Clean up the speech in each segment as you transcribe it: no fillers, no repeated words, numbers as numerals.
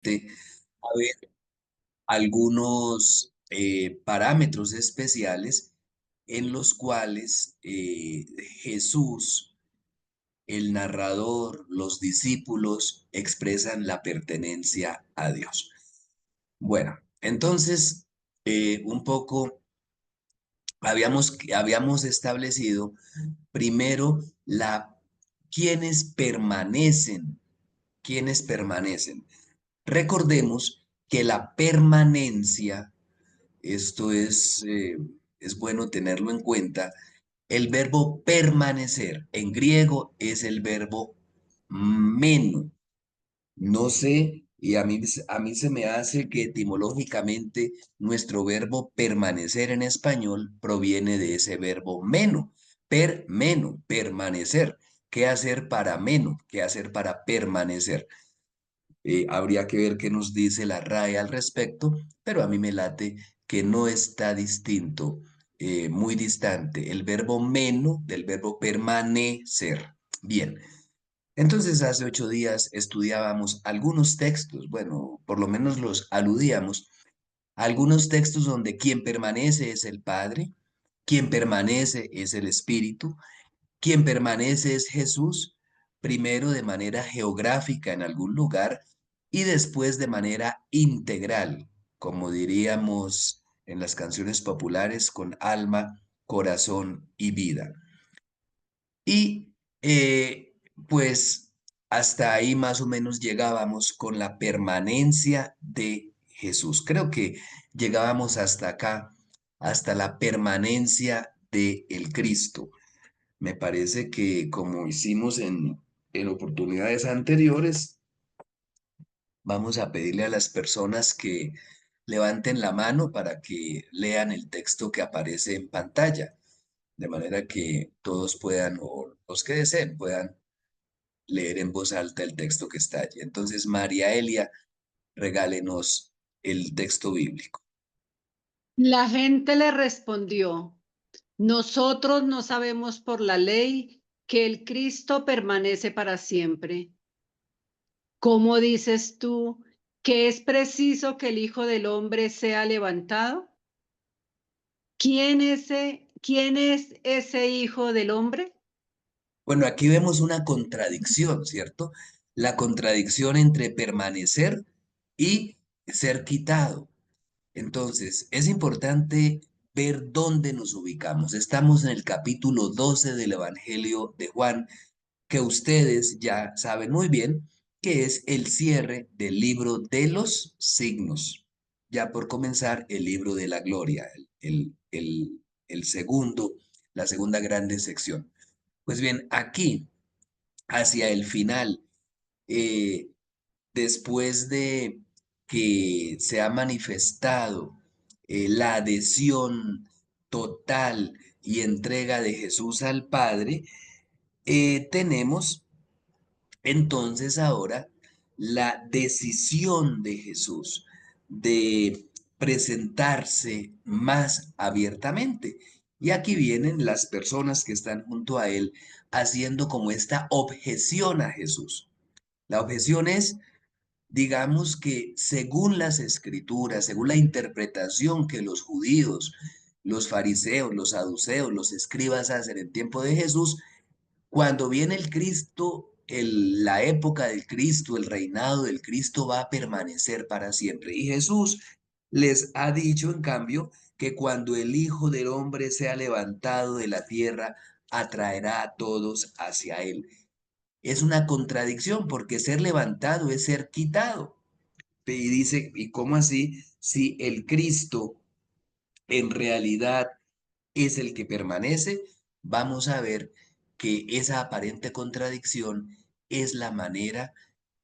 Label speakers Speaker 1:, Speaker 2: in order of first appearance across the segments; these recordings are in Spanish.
Speaker 1: a ver algunos parámetros especiales en los cuales Jesús, el narrador, los discípulos expresan la pertenencia a Dios. Bueno, entonces, un poco habíamos establecido primero quienes permanecen, quienes permanecen. Recordemos que la permanencia, esto es bueno tenerlo en cuenta, el verbo permanecer en griego es el verbo meno. No sé, y a mí se me hace que etimológicamente nuestro verbo permanecer en español proviene de ese verbo meno, meno, permanecer. ¿Qué hacer para meno? ¿Qué hacer para permanecer? Habría que ver qué nos dice la RAE al respecto, pero a mí me late que no está distinto, muy distante el verbo meno del verbo permanecer. Bien. Entonces, hace 8 días estudiábamos algunos textos, bueno, por lo menos los aludíamos, algunos textos donde quien permanece es el Padre, quien permanece es el Espíritu, quien permanece es Jesús, primero de manera geográfica en algún lugar y después de manera integral, como diríamos en las canciones populares, con alma, corazón y vida. Y pues hasta ahí más o menos llegábamos con la permanencia de Jesús. Creo que llegábamos hasta acá, hasta la permanencia de el Cristo. Me parece que como hicimos en oportunidades anteriores, vamos a pedirle a las personas que levanten la mano para que lean el texto que aparece en pantalla, de manera que todos puedan, o los que deseen, puedan leer en voz alta el texto que está allí. Entonces, María Elia, regálenos el texto bíblico.
Speaker 2: La gente le respondió: nosotros no sabemos por la ley que el Cristo permanece para siempre. ¿Cómo dices tú que es preciso que el Hijo del Hombre sea levantado? ¿Quién es ese Hijo del Hombre?
Speaker 1: Bueno, aquí vemos una contradicción, ¿cierto? La contradicción entre permanecer y ser quitado. Entonces, es importante ver dónde nos ubicamos. Estamos en el capítulo 12 del Evangelio de Juan, que ustedes ya saben muy bien que es el cierre del libro de los signos. Ya por comenzar el libro de la gloria, el segundo, la segunda grande sección. Pues bien, aquí, hacia el final, eh, después de que se ha manifestado la adhesión total y entrega de Jesús al Padre, tenemos entonces ahora la decisión de Jesús de presentarse más abiertamente. Y aquí vienen las personas que están junto a él haciendo como esta objeción a Jesús. La objeción es, digamos que según las escrituras, según la interpretación que los judíos, los fariseos, los saduceos, los escribas hacen en tiempo de Jesús, cuando viene el Cristo, la época del Cristo, el reinado del Cristo va a permanecer para siempre. Y Jesús les ha dicho, en cambio, que cuando el Hijo del Hombre sea levantado de la tierra, atraerá a todos hacia él. Es una contradicción porque ser levantado es ser quitado. Y dice, ¿y cómo así? Si el Cristo en realidad es el que permanece, vamos a ver que esa aparente contradicción es la manera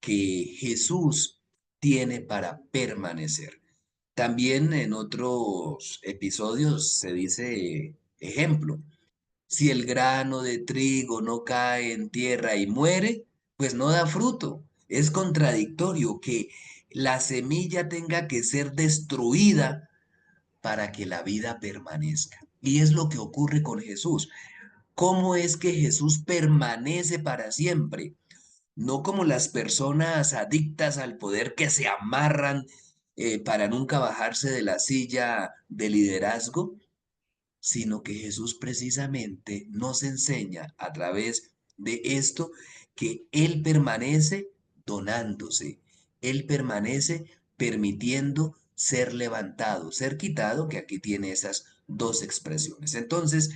Speaker 1: que Jesús tiene para permanecer. También en otros episodios se dice, ejemplo, si el grano de trigo no cae en tierra y muere, pues no da fruto. Es contradictorio que la semilla tenga que ser destruida para que la vida permanezca. Y es lo que ocurre con Jesús. ¿Cómo es que Jesús permanece para siempre? no como las personas adictas al poder que se amarran para nunca bajarse de la silla de liderazgo, sino que Jesús precisamente nos enseña a través de esto que Él permanece donándose, Él permanece permitiendo ser levantado, ser quitado, que aquí tiene esas dos expresiones. Entonces,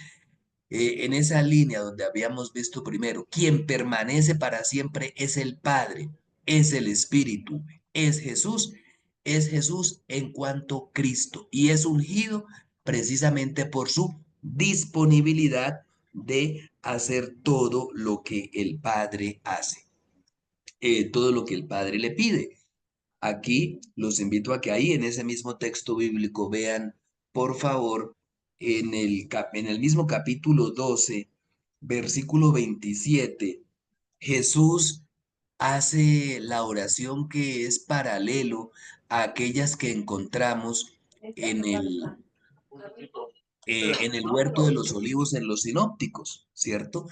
Speaker 1: en esa línea donde habíamos visto primero, quien permanece para siempre es el Padre, es el Espíritu, es Jesús en cuanto Cristo y es ungido precisamente por su disponibilidad de hacer todo lo que el Padre hace, todo lo que el Padre le pide. Aquí los invito a que ahí en ese mismo texto bíblico vean, por favor, en el mismo capítulo 12, versículo 27, Jesús hace la oración que es paralelo a aquellas que encontramos en en el huerto de los olivos en los sinópticos, ¿cierto?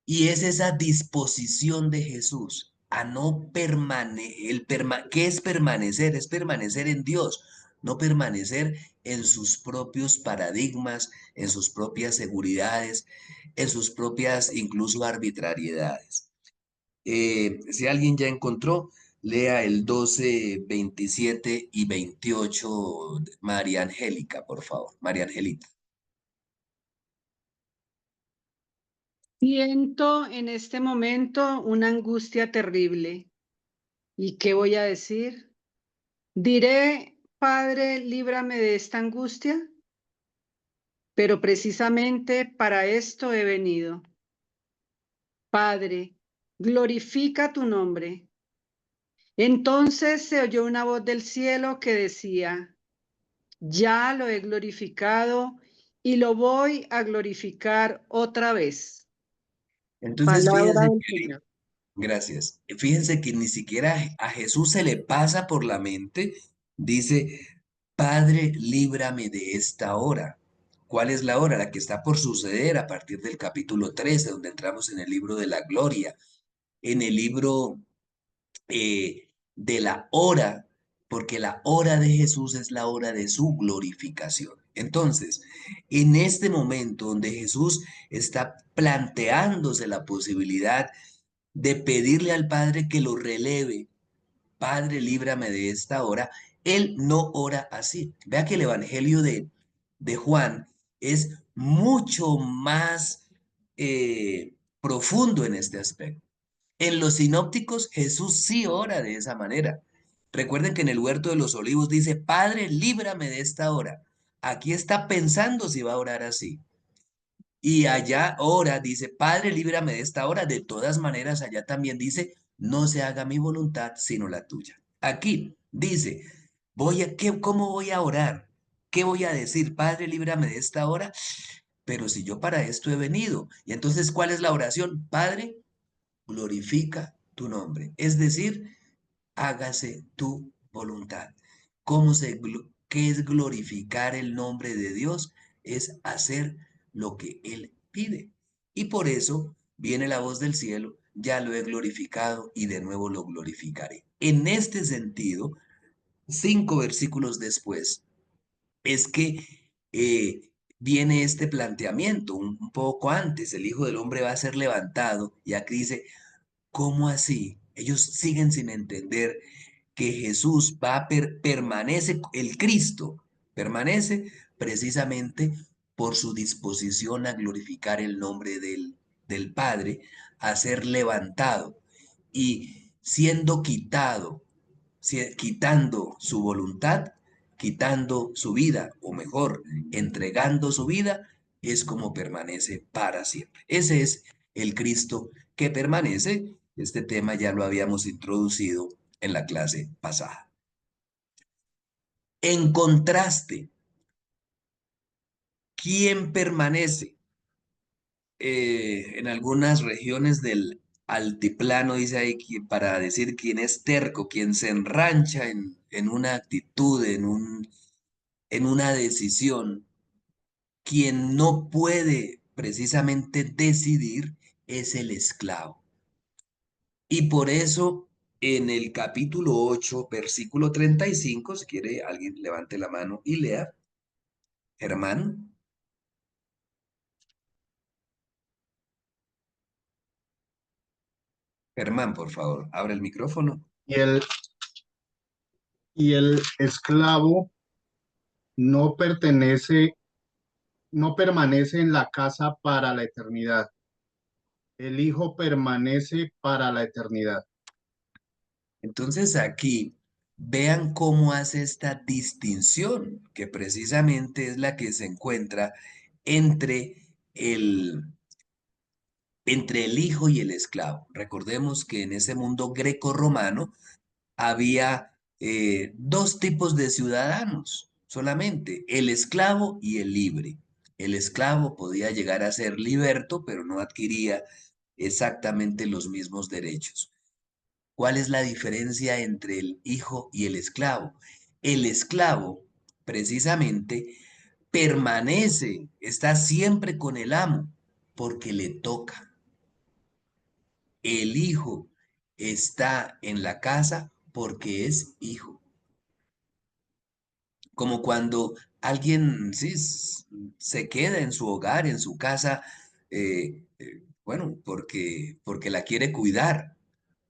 Speaker 1: Y es esa disposición de Jesús a no permanecer, ¿qué es permanecer? Es permanecer en Dios, no permanecer en sus propios paradigmas, en sus propias seguridades, en sus propias incluso arbitrariedades. Si alguien ya encontró, lea el 12, 27 y 28, María Angélica, por favor, María Angelita.
Speaker 2: Siento en este momento una angustia terrible. ¿Y qué voy a decir? Diré, Padre, líbrame de esta angustia, pero precisamente para esto he venido. Padre, glorifica tu nombre. Entonces se oyó una voz del cielo que decía, ya lo he glorificado y lo voy a glorificar otra vez.
Speaker 1: Entonces,
Speaker 2: Palabra
Speaker 1: fíjense
Speaker 2: del
Speaker 1: que
Speaker 2: Señor.
Speaker 1: Gracias. Fíjense que ni siquiera a Jesús se le pasa por la mente, dice, Padre, líbrame de esta hora. ¿Cuál es la hora? La que está por suceder a partir del capítulo 13, donde entramos en el libro de la gloria, en el libro de la hora, porque la hora de Jesús es la hora de su glorificación. Entonces, en este momento donde Jesús está planteándose la posibilidad de pedirle al Padre que lo releve, Padre, líbrame de esta hora, él no ora así. Vea que el Evangelio de Juan es mucho más profundo en este aspecto. En los sinópticos, Jesús sí ora de esa manera. Recuerden que en el huerto de los olivos dice, Padre, líbrame de esta hora. Aquí está pensando si va a orar así. Y allá ora, dice, Padre, líbrame de esta hora. De todas maneras, allá también dice, no se haga mi voluntad, sino la tuya. Aquí dice, ¿cómo voy a orar? ¿Qué voy a decir? Padre, líbrame de esta hora. Pero si yo para esto he venido. Y entonces, ¿cuál es la oración? Padre, glorifica tu nombre. Es decir, hágase tu voluntad. ¿Qué es glorificar el nombre de Dios? Es hacer lo que Él pide. Y por eso viene la voz del cielo, ya lo he glorificado y de nuevo lo glorificaré. En este sentido, 5 versículos después, es que viene este planteamiento un poco antes, el Hijo del Hombre va a ser levantado y aquí dice, ¿cómo así? Ellos siguen sin entender que Jesús permanece, el Cristo permanece precisamente por su disposición a glorificar el nombre del Padre, a ser levantado y siendo quitado, quitando su voluntad, quitando su vida, o mejor, entregando su vida, es como permanece para siempre. Ese es el Cristo que permanece. Este tema ya lo habíamos introducido en la clase pasada. En contraste, ¿quién permanece? En algunas regiones del altiplano, dice ahí, para decir quién es terco, quién se enrancha en una actitud, en una decisión, quien no puede precisamente decidir es el esclavo. Y por eso en el capítulo 8 versículo 35, si quiere alguien levante la mano y lea, Germán, Germán, por favor, abre el micrófono.
Speaker 3: Y el esclavo no pertenece, no permanece en la casa para la eternidad. El Hijo permanece para la eternidad.
Speaker 1: Entonces aquí vean cómo hace esta distinción, que precisamente es la que se encuentra entre el, entre el hijo y el esclavo. Recordemos que en ese mundo greco-romano había dos tipos de ciudadanos solamente, el esclavo y el libre. El esclavo podía llegar a ser liberto, pero no adquiría exactamente los mismos derechos. ¿Cuál es la diferencia entre el hijo y el esclavo? El esclavo, precisamente, permanece, está siempre con el amo, porque le toca. El hijo está en la casa porque es hijo. Como cuando alguien sí, se queda en su hogar, en su casa, bueno, porque la quiere cuidar.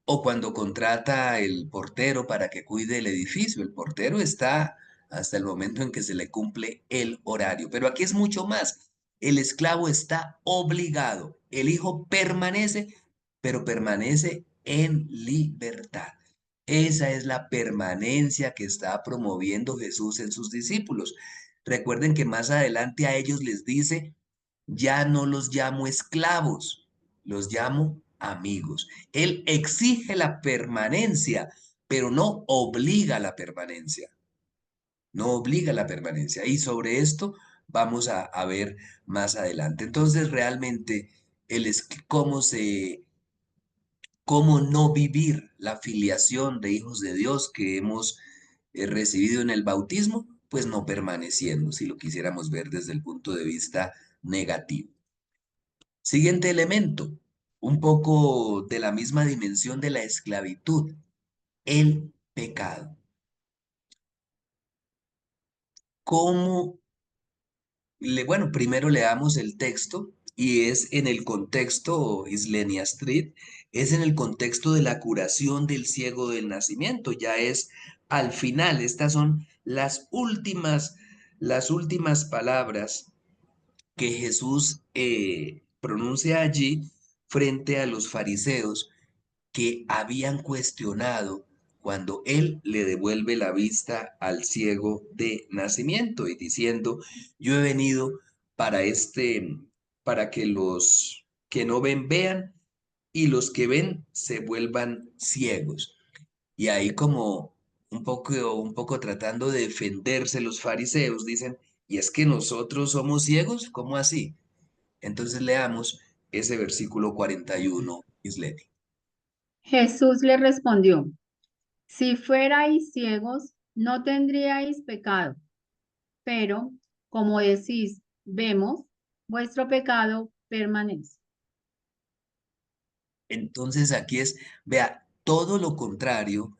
Speaker 1: O cuando contrata el portero para que cuide el edificio. El portero está hasta el momento en que se le cumple el horario. Pero aquí es mucho más. El esclavo está obligado. El hijo permanece, pero permanece en libertad. Esa es la permanencia que está promoviendo Jesús en sus discípulos. Recuerden que más adelante a ellos les dice, ya no los llamo esclavos, los llamo amigos. Él exige la permanencia, pero no obliga la permanencia. No obliga la permanencia. Y sobre esto vamos a ver más adelante. Entonces, realmente, cómo no vivir la filiación de hijos de Dios que hemos recibido en el bautismo, pues no permaneciendo, si lo quisiéramos ver desde el punto de vista negativo. Siguiente elemento, un poco de la misma dimensión de la esclavitud, el pecado. ¿Cómo bueno, primero leamos el texto y es en el contexto, Islenia Street, es en el contexto de la curación del ciego del nacimiento, ya es al final, estas son las últimas palabras que Jesús pronuncia allí frente a los fariseos que habían cuestionado cuando él le devuelve la vista al ciego de nacimiento y diciendo, yo he venido para para que los que no ven vean y los que ven se vuelvan ciegos. Y ahí como un poco tratando de defenderse los fariseos dicen, ¿y es que nosotros somos ciegos? ¿Cómo así? Entonces leamos ese versículo 41, Isleti.
Speaker 4: Jesús le respondió, si fuerais ciegos, no tendríais pecado, pero como decís, vemos, vuestro pecado permanece.
Speaker 1: Entonces aquí es, vea, todo lo contrario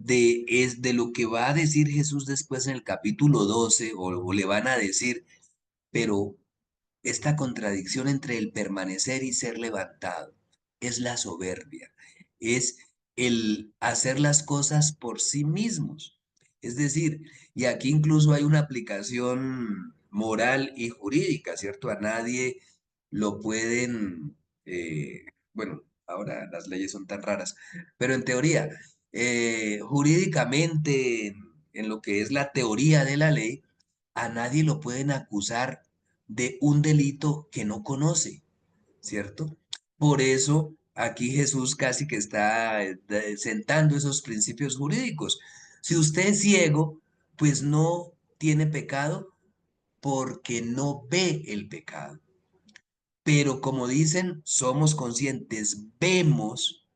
Speaker 1: es de lo que va a decir Jesús después en el capítulo 12 o le van a decir, pero esta contradicción entre el permanecer y ser levantado es la soberbia, es el hacer las cosas por sí mismos. Es decir, y aquí incluso hay una aplicación moral y jurídica, ¿cierto? A nadie lo pueden, bueno, ahora las leyes son tan raras, pero en teoría, jurídicamente, en lo que es la teoría de la ley, a nadie lo pueden acusar de un delito que no conoce, ¿cierto? Por eso aquí Jesús casi que está sentando esos principios jurídicos. Si usted es ciego, pues no tiene pecado porque no ve el pecado. Pero como dicen, somos conscientes, vemos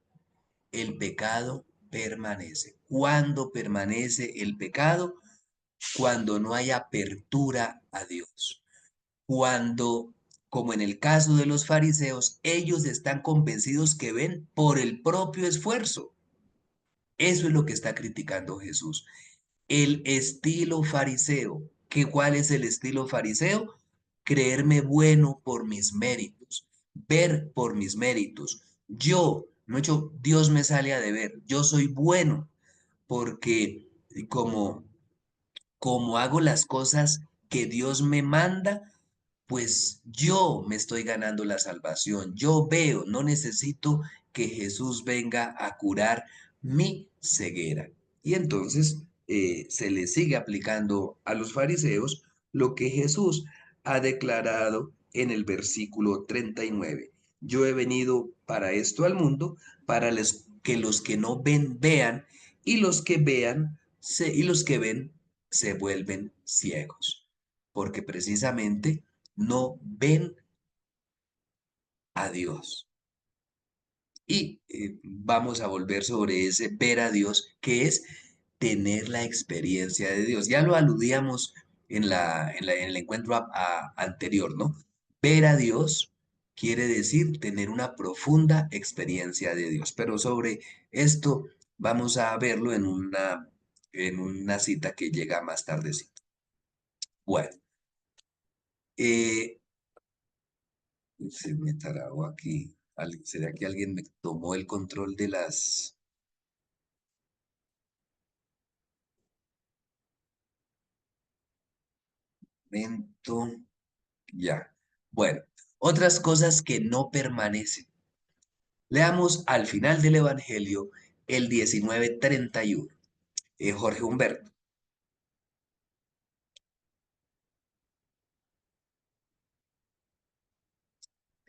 Speaker 1: el pecado permanece. ¿Cuándo permanece el pecado? Cuando no hay apertura a Dios. Cuando como en el caso de los fariseos, ellos están convencidos que ven por el propio esfuerzo. Eso es lo que está criticando Jesús. El estilo fariseo. ¿Cuál es el estilo fariseo? Creerme bueno por mis méritos, ver por mis méritos. Yo, no he hecho, Dios me sale a deber. Yo soy bueno porque como, como hago las cosas que Dios me manda, pues yo me estoy ganando la salvación. Yo veo, no necesito que Jesús venga a curar mi ceguera. Y entonces se le sigue aplicando a los fariseos lo que Jesús ha declarado en el versículo 39. Yo he venido para esto al mundo, para que los que no ven vean, y los que vean y los que ven se vuelven ciegos, porque precisamente no ven a Dios. Y vamos a volver sobre ese ver a Dios, que es tener la experiencia de Dios. Ya lo aludíamos en el encuentro anterior, ¿no? Ver a Dios quiere decir tener una profunda experiencia de Dios. Pero sobre esto vamos a verlo en una cita que llega más tardecito. Bueno, eh, se me trabó aquí. ¿Será que alguien me tomó el control de las... Momento, ya. Bueno, otras cosas que no permanecen. Leamos al final del Evangelio el 19:31. Jorge Humberto,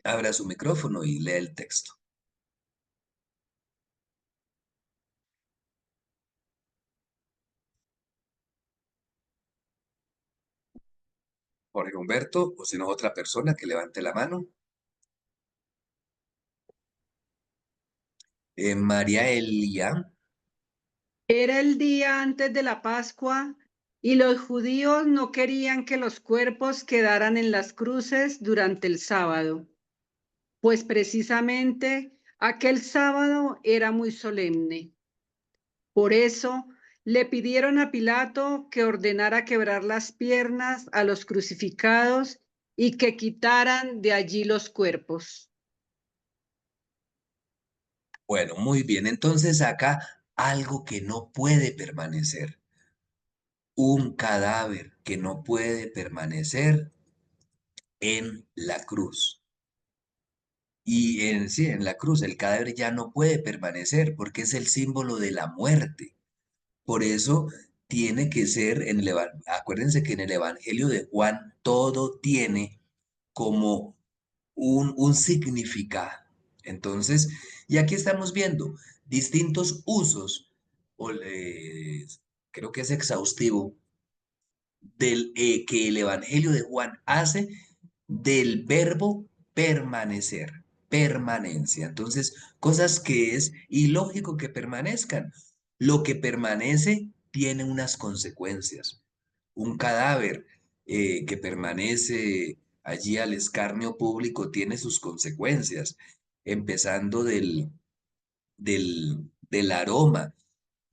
Speaker 1: abra su micrófono y lea el texto. Jorge Humberto, o si no, otra persona que levante la mano. María Elia.
Speaker 2: Era el día antes de la Pascua y los judíos no querían que los cuerpos quedaran en las cruces durante el sábado, pues precisamente aquel sábado era muy solemne. Por eso le pidieron a Pilato que ordenara quebrar las piernas a los crucificados y que quitaran de allí los cuerpos.
Speaker 1: Bueno, muy bien. Entonces acá algo que no puede permanecer. Un cadáver que no puede permanecer en la cruz. Y sí, en la cruz el cadáver ya no puede permanecer porque es el símbolo de la muerte. Por eso tiene que ser, acuérdense que en el Evangelio de Juan todo tiene como un significado. Entonces, y aquí estamos viendo distintos usos, o, creo que es exhaustivo, que el Evangelio de Juan hace del verbo permanecer, permanencia. Entonces, cosas que es ilógico que permanezcan. Lo que permanece tiene unas consecuencias. Un cadáver que permanece allí al escarnio público tiene sus consecuencias, empezando del aroma.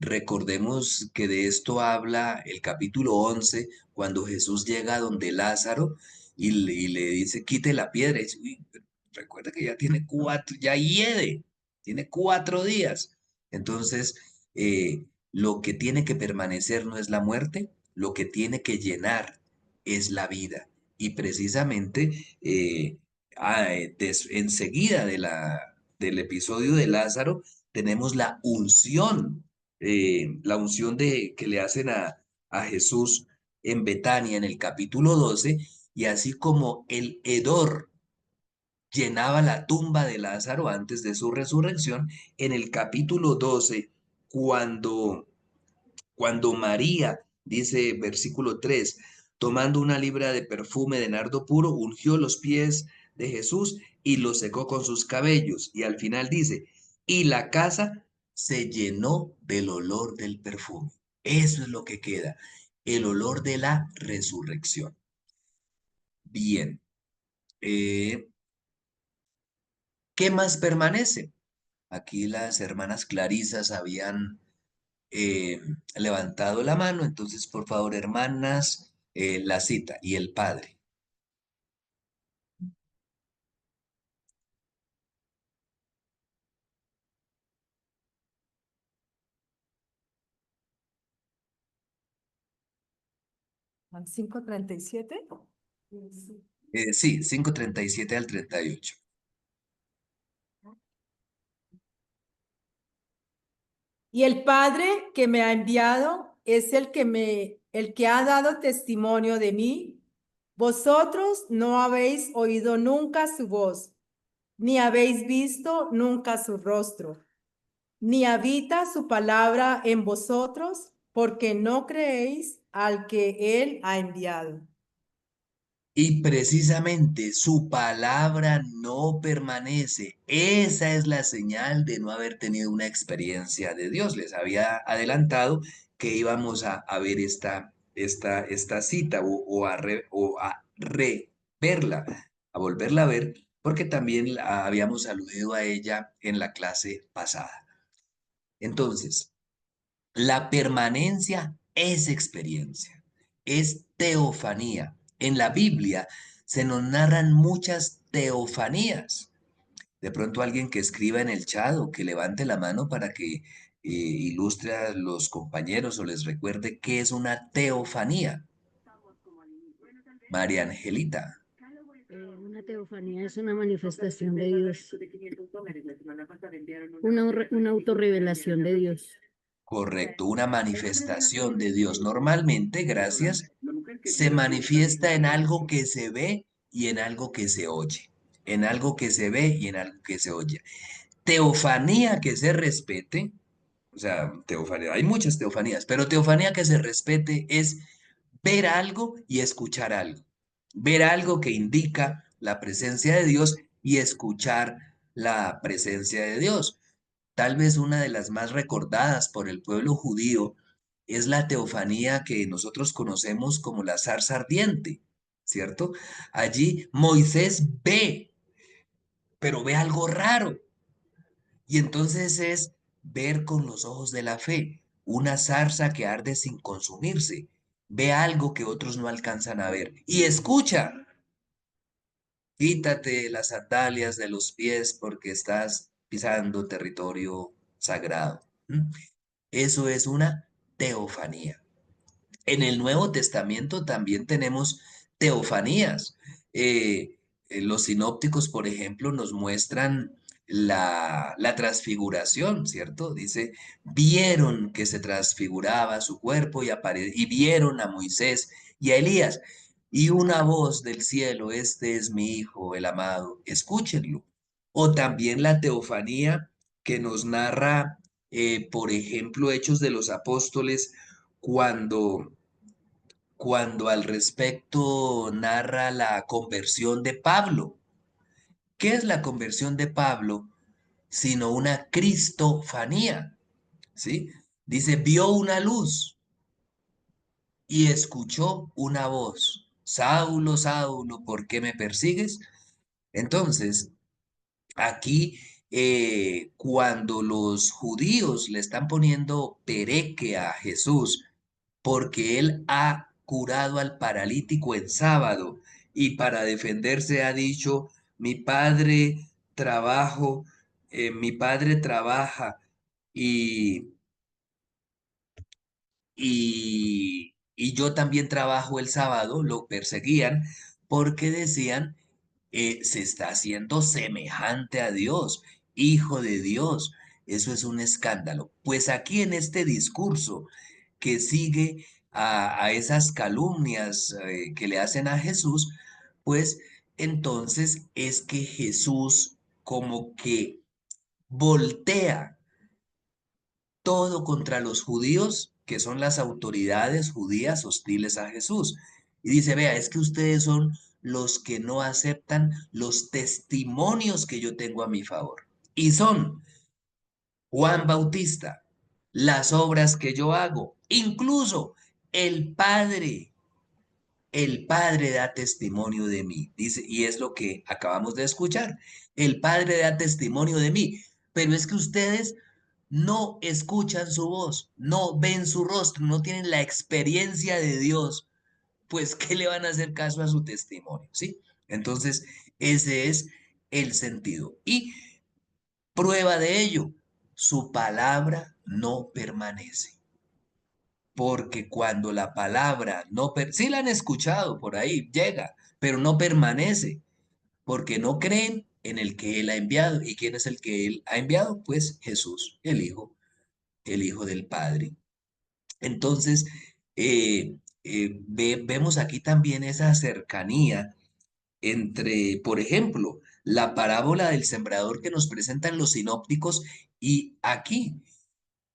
Speaker 1: Recordemos que de esto habla el capítulo 11, cuando Jesús llega donde Lázaro y le dice, quite la piedra. Y dice, "Uy, pero recuerda que ya tiene 4, ya hiede, tiene 4 días. Entonces, lo que tiene que permanecer no es la muerte, lo que tiene que llenar es la vida. Y precisamente, enseguida del episodio de Lázaro, tenemos la unción que le hacen a Jesús en Betania en el capítulo 12, y así como el hedor llenaba la tumba de Lázaro antes de su resurrección, en el capítulo 12, cuando María, dice versículo 3, tomando una libra de perfume de nardo puro, ungió los pies de Jesús y los secó con sus cabellos. Y al final dice, y la casa se llenó del olor del perfume. Eso es lo que queda, el olor de la resurrección. Bien, ¿Qué más permanece? Aquí las hermanas Clarisas habían levantado la mano, entonces por favor, hermanas, la cita y el padre.
Speaker 5: ¿Al 5:37?
Speaker 1: Sí, 5:37 al 38.
Speaker 5: Y el Padre que me ha enviado es el que ha dado testimonio de mí. Vosotros no habéis oído nunca su voz, ni habéis visto nunca su rostro, ni habita su palabra en vosotros, porque no creéis al que él ha enviado.
Speaker 1: Y precisamente su palabra no permanece. Esa es la señal de no haber tenido una experiencia de Dios. Les había adelantado que íbamos a ver esta cita o a reverla, a volverla a ver, porque también habíamos aludido a ella en la clase pasada. Entonces, la permanencia es experiencia, es teofanía. En la Biblia se nos narran muchas teofanías. De pronto alguien que escriba en el chat o que levante la mano para que ilustre a los compañeros o les recuerde qué es una teofanía. María Angelita.
Speaker 6: Una teofanía es una manifestación de Dios, una autorrevelación de Dios.
Speaker 1: Correcto, una manifestación de Dios. Normalmente, gracias, se manifiesta en algo que se ve y en algo que se oye. En algo que se ve y en algo que se oye. Teofanía que se respete, o sea, teofanía, hay muchas teofanías, pero teofanía que se respete es ver algo y escuchar algo. Ver algo que indica la presencia de Dios y escuchar la presencia de Dios. Tal vez una de las más recordadas por el pueblo judío es la teofanía que nosotros conocemos como la zarza ardiente, ¿cierto? Allí Moisés ve, pero ve algo raro. Y entonces es ver con los ojos de la fe una zarza que arde sin consumirse. Ve algo que otros no alcanzan a ver. Y escucha, quítate las sandalias de los pies porque estás pisando territorio sagrado. ¿Mm? Eso es una teofanía. En el Nuevo Testamento también tenemos teofanías. Los sinópticos, por ejemplo, nos muestran la transfiguración, ¿cierto? Dice, vieron que se transfiguraba su cuerpo y vieron a Moisés y a Elías. Y una voz del cielo, este es mi hijo, el amado, escúchenlo. O también la teofanía que nos narra, por ejemplo, Hechos de los Apóstoles, cuando cuando al respecto narra la conversión de Pablo. ¿Qué es la conversión de Pablo? Sino una cristofanía, ¿sí? Dice, vio una luz y escuchó una voz. Saulo, Saulo, ¿por qué me persigues? Entonces, aquí, cuando los judíos le están poniendo pereque a Jesús, porque él ha curado al paralítico en sábado y para defenderse ha dicho, mi padre trabajo, mi padre trabaja y, y yo también trabajo el sábado, lo perseguían porque decían, se está haciendo semejante a Dios, hijo de Dios. Eso es un escándalo. Pues aquí en este discurso que sigue a esas calumnias que le hacen a Jesús, pues entonces es que Jesús como que voltea todo contra los judíos, que son las autoridades judías hostiles a Jesús. Y dice, vea, es que ustedes son los que no aceptan los testimonios que yo tengo a mi favor. Y son Juan Bautista, las obras que yo hago, incluso el Padre El Padre da testimonio de mí, dice, y es lo que acabamos de escuchar. El Padre da testimonio de mí, pero es que ustedes no escuchan su voz, no ven su rostro, no tienen la experiencia de Dios, pues ¿qué le van a hacer caso a su testimonio? ¿Sí? Entonces, ese es el sentido. Y prueba de ello, su palabra no permanece. Porque cuando la palabra no, sí la han escuchado por ahí, llega, pero no permanece, porque no creen en el que Él ha enviado. ¿Y quién es el que Él ha enviado? Pues Jesús, el Hijo del Padre. Entonces, vemos aquí también esa cercanía entre, por ejemplo, la parábola del sembrador que nos presentan los sinópticos y aquí.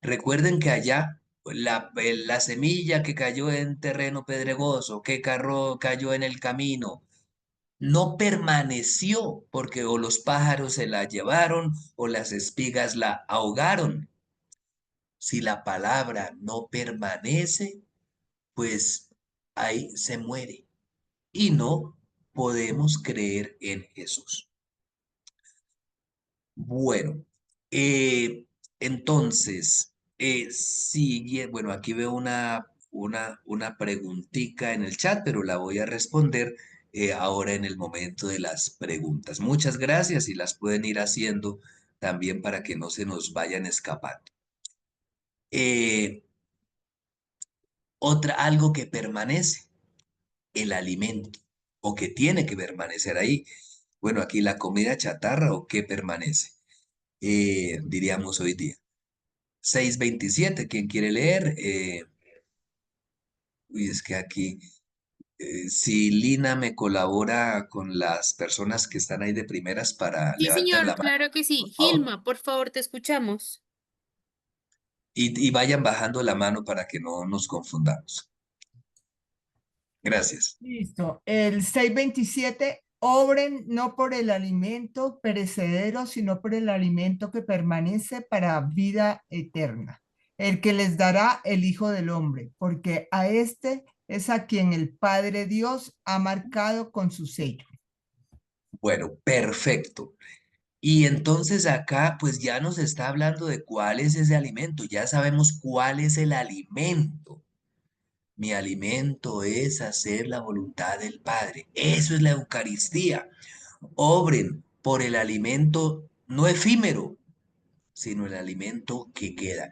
Speaker 1: Recuerden que allá la semilla que cayó en terreno pedregoso, que cayó en el camino, no permaneció porque o los pájaros se la llevaron o las espigas la ahogaron. Si la palabra no permanece, pues ahí se muere y no podemos creer en Jesús. Bueno, entonces, sigue, bueno, aquí veo una preguntita en el chat, pero la voy a responder ahora en el momento de las preguntas. Muchas gracias y las pueden ir haciendo también para que no se nos vayan escapando. Eh, algo que permanece, el alimento, o que tiene que permanecer ahí. Bueno, aquí la comida chatarra o qué permanece, diríamos hoy día. 627, ¿quién quiere leer? Uy, es que aquí, si Lina me colabora con las personas que están ahí de primeras para
Speaker 7: Sí,
Speaker 1: levantar
Speaker 7: señor,
Speaker 1: la mano,
Speaker 7: claro que
Speaker 1: por
Speaker 7: sí.
Speaker 1: favor.
Speaker 7: Gilma, por favor, te escuchamos.
Speaker 1: Y vayan bajando la mano para que no nos confundamos. Gracias.
Speaker 8: Listo. El 627, obren no por el alimento perecedero, sino por el alimento que permanece para vida eterna, el que les dará el Hijo del Hombre, porque a este es a quien el Padre Dios ha marcado con su sello.
Speaker 1: Bueno, perfecto. Y entonces acá pues ya nos está hablando de cuál es ese alimento. Ya sabemos cuál es el alimento. Mi alimento es hacer la voluntad del Padre. Eso es la Eucaristía. Obren por el alimento no efímero, sino el alimento que queda.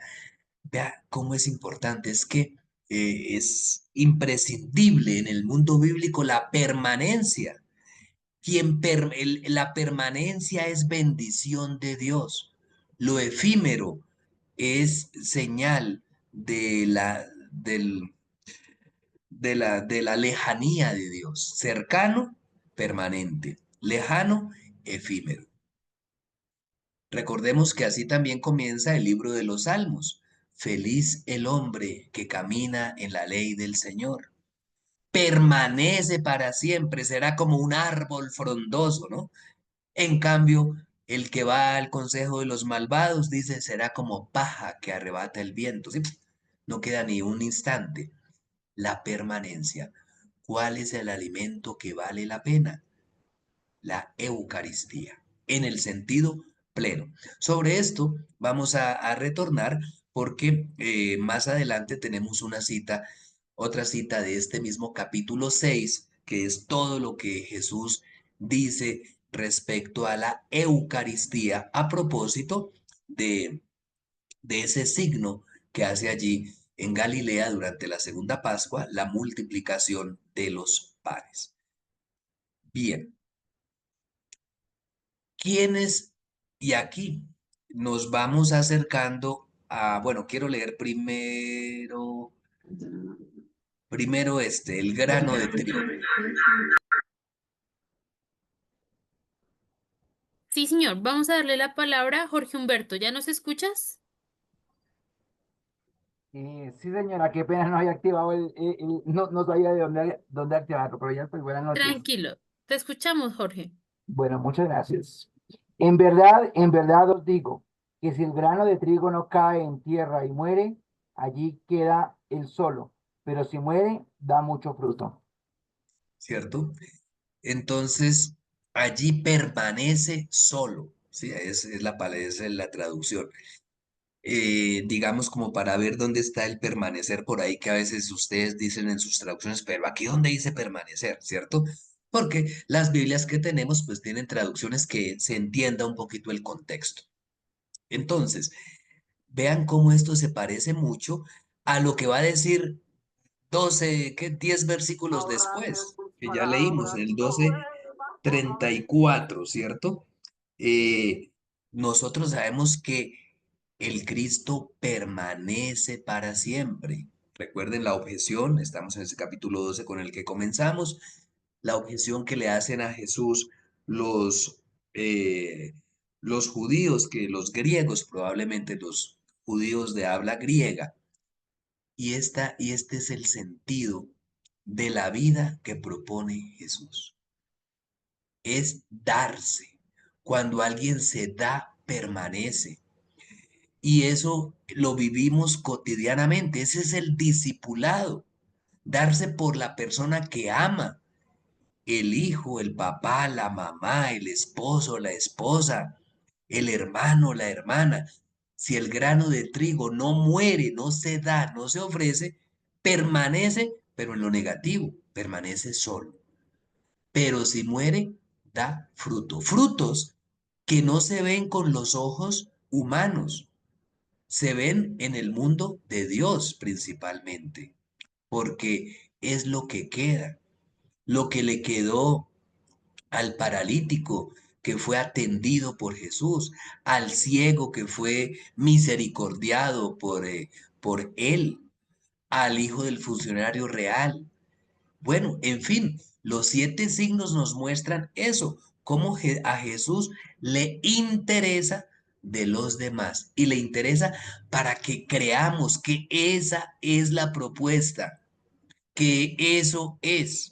Speaker 1: Vea cómo es importante, es que es imprescindible en el mundo bíblico la permanencia. La permanencia es bendición de Dios. Lo efímero es señal del, de la lejanía de Dios. Cercano, permanente. Lejano, efímero. Recordemos que así también comienza el libro de los Salmos. Feliz el hombre que camina en la ley del Señor. Permanece para siempre, será como un árbol frondoso, ¿no? En cambio, el que va al consejo de los malvados dice será como paja que arrebata el viento. ¿Sí? No queda ni un instante. La permanencia. ¿Cuál es el alimento que vale la pena? La Eucaristía, en el sentido pleno. Sobre esto vamos a retornar porque más adelante tenemos una cita, otra cita de este mismo capítulo 6, que es todo lo que Jesús dice respecto a la Eucaristía a propósito de ese signo que hace allí en Galilea durante la segunda Pascua, la multiplicación de los panes. Bien, ¿quiénes? Y aquí nos vamos acercando a, bueno, quiero leer primero el grano de trigo.
Speaker 7: Sí, señor, vamos a darle la palabra a Jorge Humberto. ¿Ya nos escuchas?
Speaker 9: Sí, señora, qué pena no había activado no sabía de dónde activarlo, pero ya pues buenas noches.
Speaker 7: Tranquilo, te escuchamos, Jorge.
Speaker 9: Bueno, muchas gracias. en verdad os digo que si el grano de trigo no cae en tierra y muere, allí queda él solo, pero si muere, da mucho fruto.
Speaker 1: ¿cierto? Entonces, allí permanece solo, ¿sí? Es la palabra, es la traducción. Digamos como para ver dónde está el permanecer por ahí que a veces ustedes dicen en sus traducciones, pero aquí dónde dice permanecer, ¿cierto? Porque las Biblias que tenemos pues tienen traducciones que se entienda un poquito el contexto. Entonces, vean cómo esto se parece mucho a lo que va a decir 12, ¿qué? 10 versículos después, que ya leímos, el 12:34, ¿cierto? Eh, Nosotros sabemos que el Cristo permanece para siempre. Recuerden la objeción, estamos en ese capítulo 12 con el que comenzamos, la objeción que le hacen a Jesús los, eh, los judíos, que los griegos, probablemente los judíos de habla griega, y este es el sentido de la vida que propone Jesús. Es darse. Cuando alguien se da, permanece. Y eso lo vivimos cotidianamente. Ese es el discipulado. Darse por la persona que ama. El hijo, el papá, la mamá, el esposo, la esposa, el hermano, la hermana. Si el grano de trigo no muere, no se da, no se ofrece, permanece, pero en lo negativo, permanece solo. Pero si muere, da fruto. Frutos que no se ven con los ojos humanos, se ven en el mundo de Dios principalmente, porque es lo que queda, lo que le quedó al paralítico que fue atendido por Jesús, al ciego que fue misericordiado por él, al hijo del funcionario real. Bueno, en fin, los 7 signos nos muestran eso, cómo a Jesús le interesa de los demás y le interesa para que creamos que esa es la propuesta, que eso es.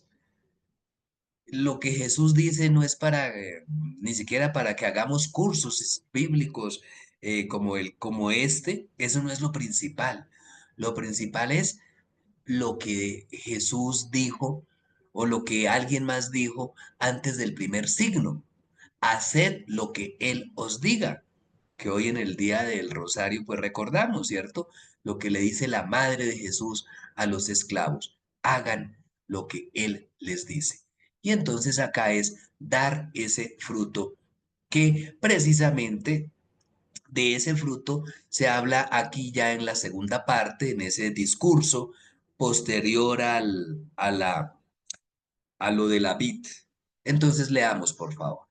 Speaker 1: Lo que Jesús dice no es para, ni siquiera para que hagamos cursos bíblicos como este, eso no es lo principal. Lo principal es lo que Jesús dijo o lo que alguien más dijo antes del primer signo. Haced lo que Él os diga, que hoy en el día del Rosario pues recordamos, ¿cierto? Lo que le dice la madre de Jesús a los esclavos, hagan lo que Él les dice. Y entonces acá es dar ese fruto que precisamente de ese fruto se habla aquí ya en la segunda parte, en ese discurso posterior a lo de la vid. Entonces leamos, por favor.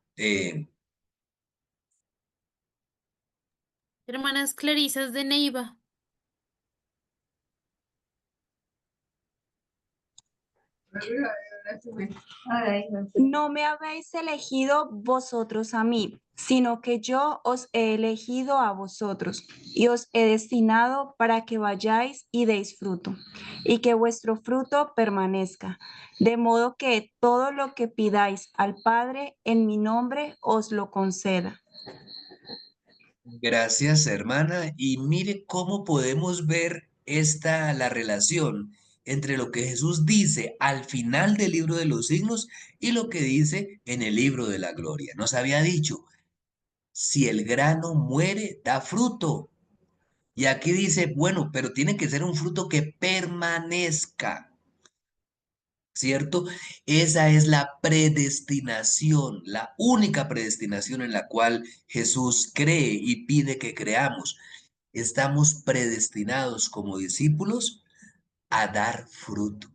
Speaker 7: Hermanas Clarisas de Neiva.
Speaker 10: No me habéis elegido vosotros a mí, sino que yo os he elegido a vosotros y os he destinado para que vayáis y deis fruto, y que vuestro fruto permanezca, de modo que todo lo que pidáis al Padre en mi nombre os lo conceda.
Speaker 1: Gracias, hermana. Y mire cómo podemos ver la relación entre lo que Jesús dice al final del libro de los signos y lo que dice en el libro de la gloria. Nos había dicho, si el grano muere, da fruto. Y aquí dice, bueno, pero tiene que ser un fruto que permanezca, ¿cierto? Esa es la predestinación, la única predestinación en la cual Jesús cree y pide que creamos. Estamos predestinados como discípulos a dar fruto.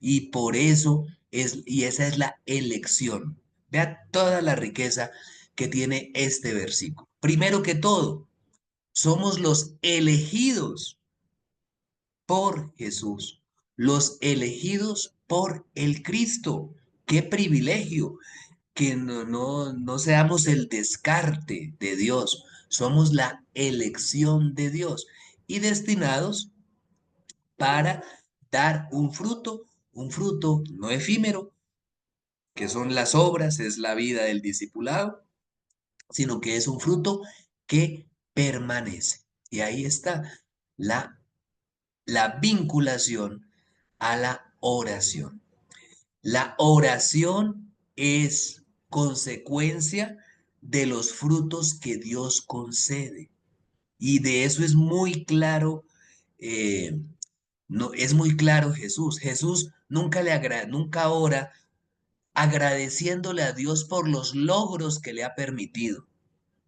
Speaker 1: Y por eso y esa es la elección. Vea toda la riqueza que tiene este versículo. Primero que todo, somos los elegidos por Jesús, los elegidos por el Cristo. Qué privilegio que no seamos el descarte de Dios, somos la elección de Dios y destinados para dar un fruto no efímero, que son las obras, es la vida del discipulado, sino que es un fruto que permanece. Y ahí está la vinculación a la oración. La oración es consecuencia de los frutos que Dios concede. Y de eso es muy claro, eh, no, es muy claro Jesús. Jesús nunca ora agradeciéndole a Dios por los logros que le ha permitido.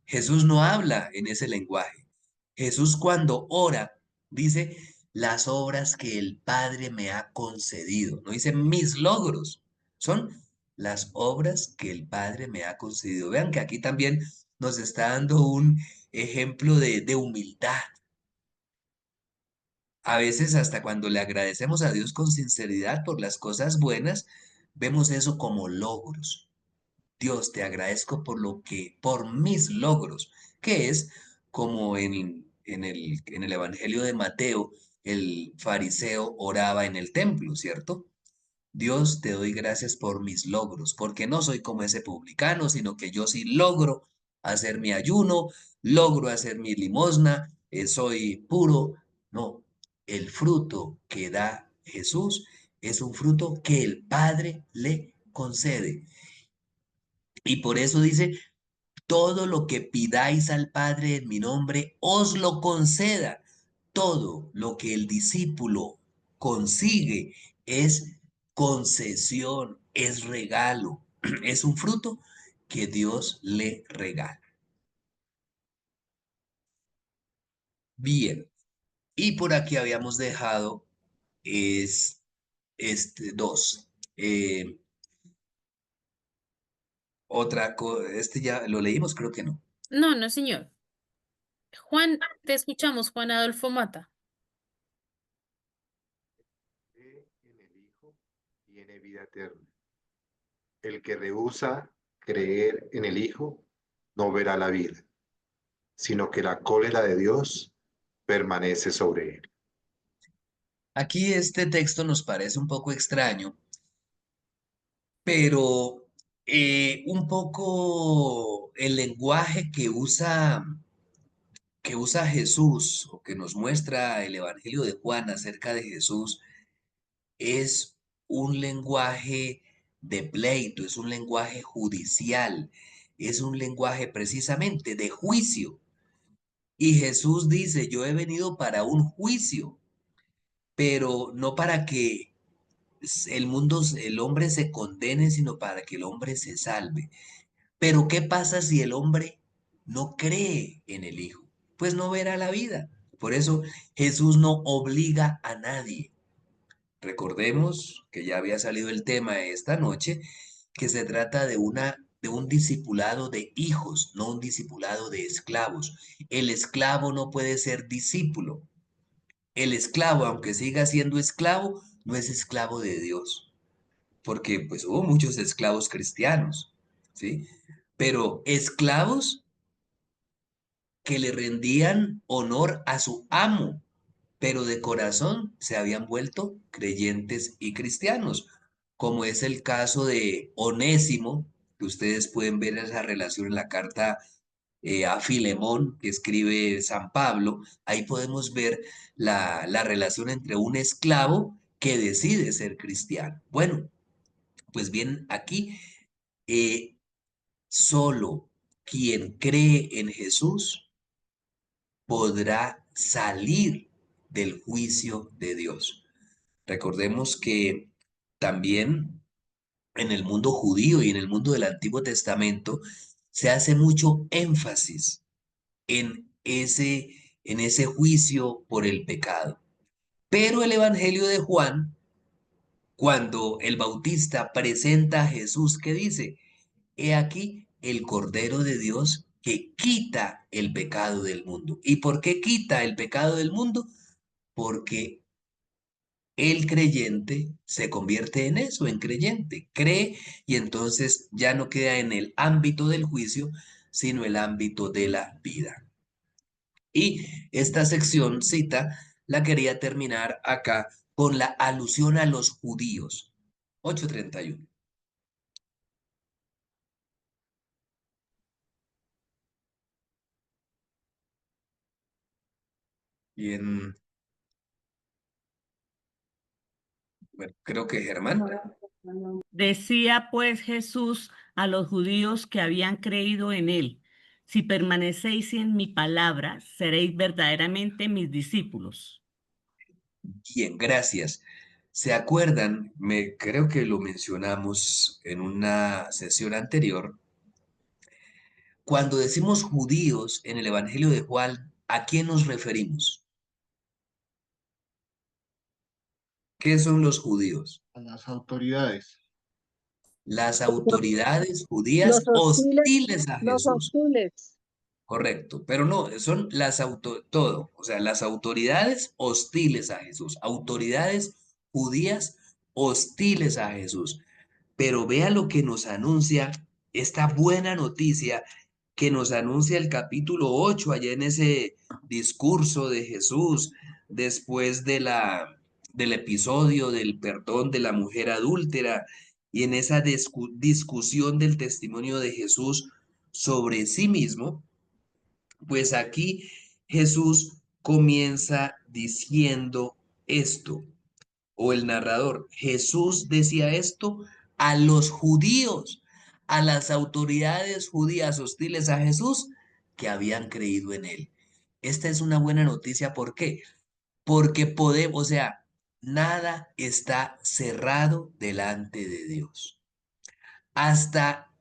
Speaker 1: Jesús no habla en ese lenguaje. Jesús cuando ora dice las obras que el Padre me ha concedido. No dice mis logros, son las obras que el Padre me ha concedido. Vean que aquí también nos está dando un ejemplo de humildad. A veces hasta cuando le agradecemos a Dios con sinceridad por las cosas buenas, vemos eso como logros. Dios, te agradezco por mis logros, que es como en el Evangelio de Mateo, el fariseo oraba en el templo, ¿cierto? Dios, te doy gracias por mis logros, porque no soy como ese publicano, sino que yo sí logro hacer mi ayuno, logro hacer mi limosna, soy puro. No, el fruto que da Jesús es un fruto que el Padre le concede. Y por eso dice, todo lo que pidáis al Padre en mi nombre, os lo conceda. Todo lo que el discípulo consigue es concesión, es regalo, es un fruto que Dios le regala. Bien, y por aquí habíamos dejado es dos. Eh, este ya lo leímos, creo que no.
Speaker 7: No, no, señor. Juan, te escuchamos, Juan Adolfo Mata.
Speaker 11: Cree en el Hijo tiene vida eterna. El que rehúsa creer en el Hijo no verá la vida, sino que la cólera de Dios permanece sobre él.
Speaker 1: Aquí este texto nos parece un poco extraño, pero un poco el lenguaje que usa Jesús o que nos muestra el Evangelio de Juan acerca de Jesús es un lenguaje de pleito, es un lenguaje judicial, es un lenguaje precisamente de juicio. Y Jesús dice, yo he venido para un juicio, pero no para que el hombre se condene, sino para que el hombre se salve. Pero ¿qué pasa si el hombre no cree en el Hijo? Pues no verá la vida. Por eso Jesús no obliga a nadie. Recordemos que ya había salido el tema esta noche, que se trata de un discipulado de hijos, no un discipulado de esclavos. El esclavo no puede ser discípulo. El esclavo, aunque siga siendo esclavo, no es esclavo de Dios, porque pues hubo muchos esclavos cristianos, ¿sí? Pero esclavos que le rendían honor a su amo, pero de corazón se habían vuelto creyentes y cristianos, como es el caso de Onésimo, que ustedes pueden ver esa relación en la carta a Filemón que escribe San Pablo. Ahí podemos ver la relación entre un esclavo que decide ser cristiano. Bueno, pues bien, aquí eh, solo quien cree en Jesús podrá salir del juicio de Dios. Recordemos que también en el mundo judío y en el mundo del Antiguo Testamento se hace mucho énfasis en ese juicio por el pecado. Pero el Evangelio de Juan, cuando el Bautista presenta a Jesús, ¿qué dice? He aquí el Cordero de Dios que quita el pecado del mundo. ¿Y por qué quita el pecado del mundo? Porque el creyente se convierte en eso, en creyente, cree y entonces ya no queda en el ámbito del juicio, sino el ámbito de la vida. Y esta sección cita la quería terminar acá con la alusión a los judíos. 8:31. Bien, bueno, creo que Germán.
Speaker 12: Decía pues Jesús a los judíos que habían creído en él: si permanecéis en mi palabra, seréis verdaderamente mis discípulos.
Speaker 1: Bien, gracias. ¿Se acuerdan? Creo que lo mencionamos en una sesión anterior. Cuando decimos judíos en el Evangelio de Juan, ¿a quién nos referimos? ¿Qué son los judíos?
Speaker 3: A las autoridades.
Speaker 1: Las autoridades
Speaker 2: Los
Speaker 1: judías
Speaker 2: hostiles,
Speaker 1: hostiles a
Speaker 2: los
Speaker 1: Jesús.
Speaker 2: hostiles.
Speaker 1: Correcto, pero no, son todo, o sea, las autoridades hostiles a Jesús, autoridades judías hostiles a Jesús. Pero vea lo que nos anuncia esta buena noticia que nos anuncia el capítulo 8 allá en ese discurso de Jesús después del episodio del perdón de la mujer adúltera y en esa discusión del testimonio de Jesús sobre sí mismo. Pues aquí Jesús comienza diciendo esto, o el narrador, Jesús decía esto a los judíos, a las autoridades judías hostiles a Jesús que habían creído en él. Esta es una buena noticia, ¿por qué? Porque podemos, o sea, nada está cerrado delante de Dios. Hasta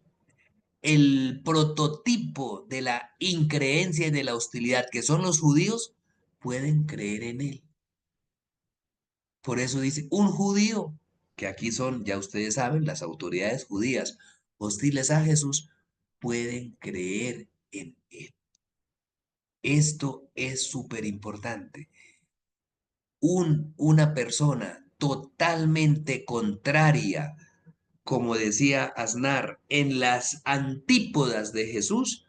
Speaker 1: el prototipo de la increencia y de la hostilidad que son los judíos, pueden creer en él. Por eso dice, un judío, que aquí son, ya ustedes saben, las autoridades judías hostiles a Jesús, pueden creer en él. Esto es súper importante. Una persona totalmente contraria, como decía Aznar, en las antípodas de Jesús,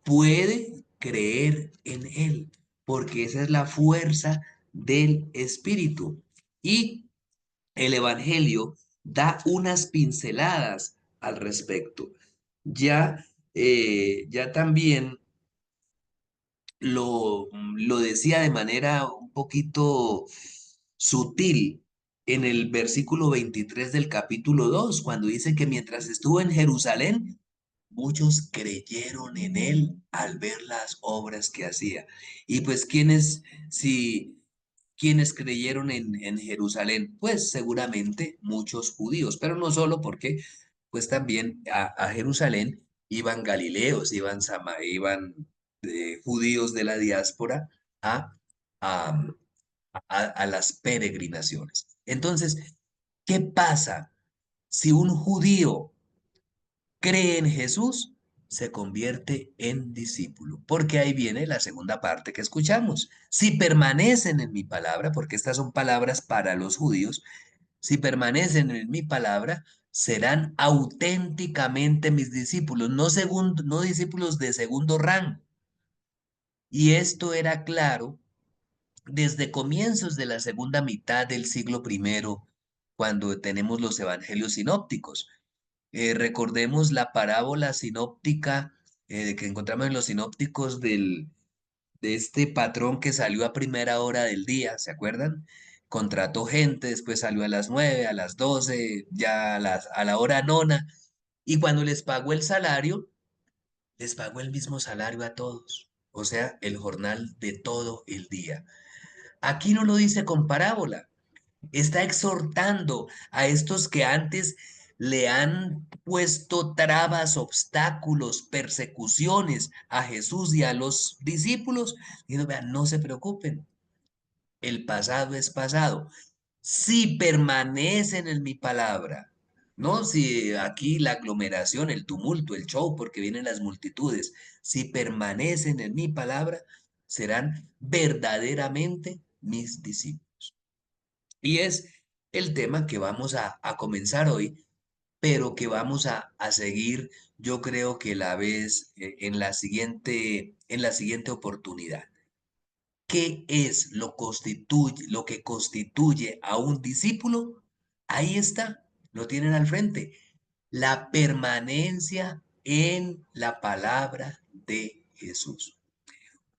Speaker 1: puede creer en él, porque esa es la fuerza del Espíritu. Y el Evangelio da unas pinceladas al respecto. Ya también lo decía de manera un poquito sutil en el versículo 23 del capítulo 2, cuando dice que mientras estuvo en Jerusalén, muchos creyeron en él al ver las obras que hacía. Y pues, ¿quiénes creyeron en Jerusalén? Pues seguramente muchos judíos, pero no solo porque, pues también a Jerusalén iban galileos, iban judíos de la diáspora a, a, a las peregrinaciones. Entonces, ¿qué pasa si un judío cree en Jesús? Se convierte en discípulo, porque ahí viene la segunda parte que escuchamos. Si permanecen en mi palabra, porque estas son palabras para los judíos, si permanecen en mi palabra, serán auténticamente mis discípulos, no discípulos de segundo rango. Y esto era claro desde comienzos de la segunda mitad del siglo primero, cuando tenemos los evangelios sinópticos. Recordemos la parábola sinóptica que encontramos en los sinópticos de este patrón que salió a primera hora del día, ¿se acuerdan? Contrató gente, después salió a las 9, a las 12, ya a la hora nona, y cuando les pagó el salario, les pagó el mismo salario a todos, o sea, el jornal de todo el día. Aquí no lo dice con parábola, está exhortando a estos que antes le han puesto trabas, obstáculos, persecuciones a Jesús y a los discípulos, diciendo, vean, no se preocupen, el pasado es pasado. Si permanecen en mi palabra, no si aquí la aglomeración, el tumulto, el show, porque vienen las multitudes, si permanecen en mi palabra, serán verdaderamente mis discípulos. Y es el tema que vamos a comenzar hoy, pero que vamos a seguir, yo creo que la vez en la siguiente oportunidad. ¿Qué es lo que constituye a un discípulo? Ahí está, lo tienen al frente. La permanencia en la palabra de Jesús.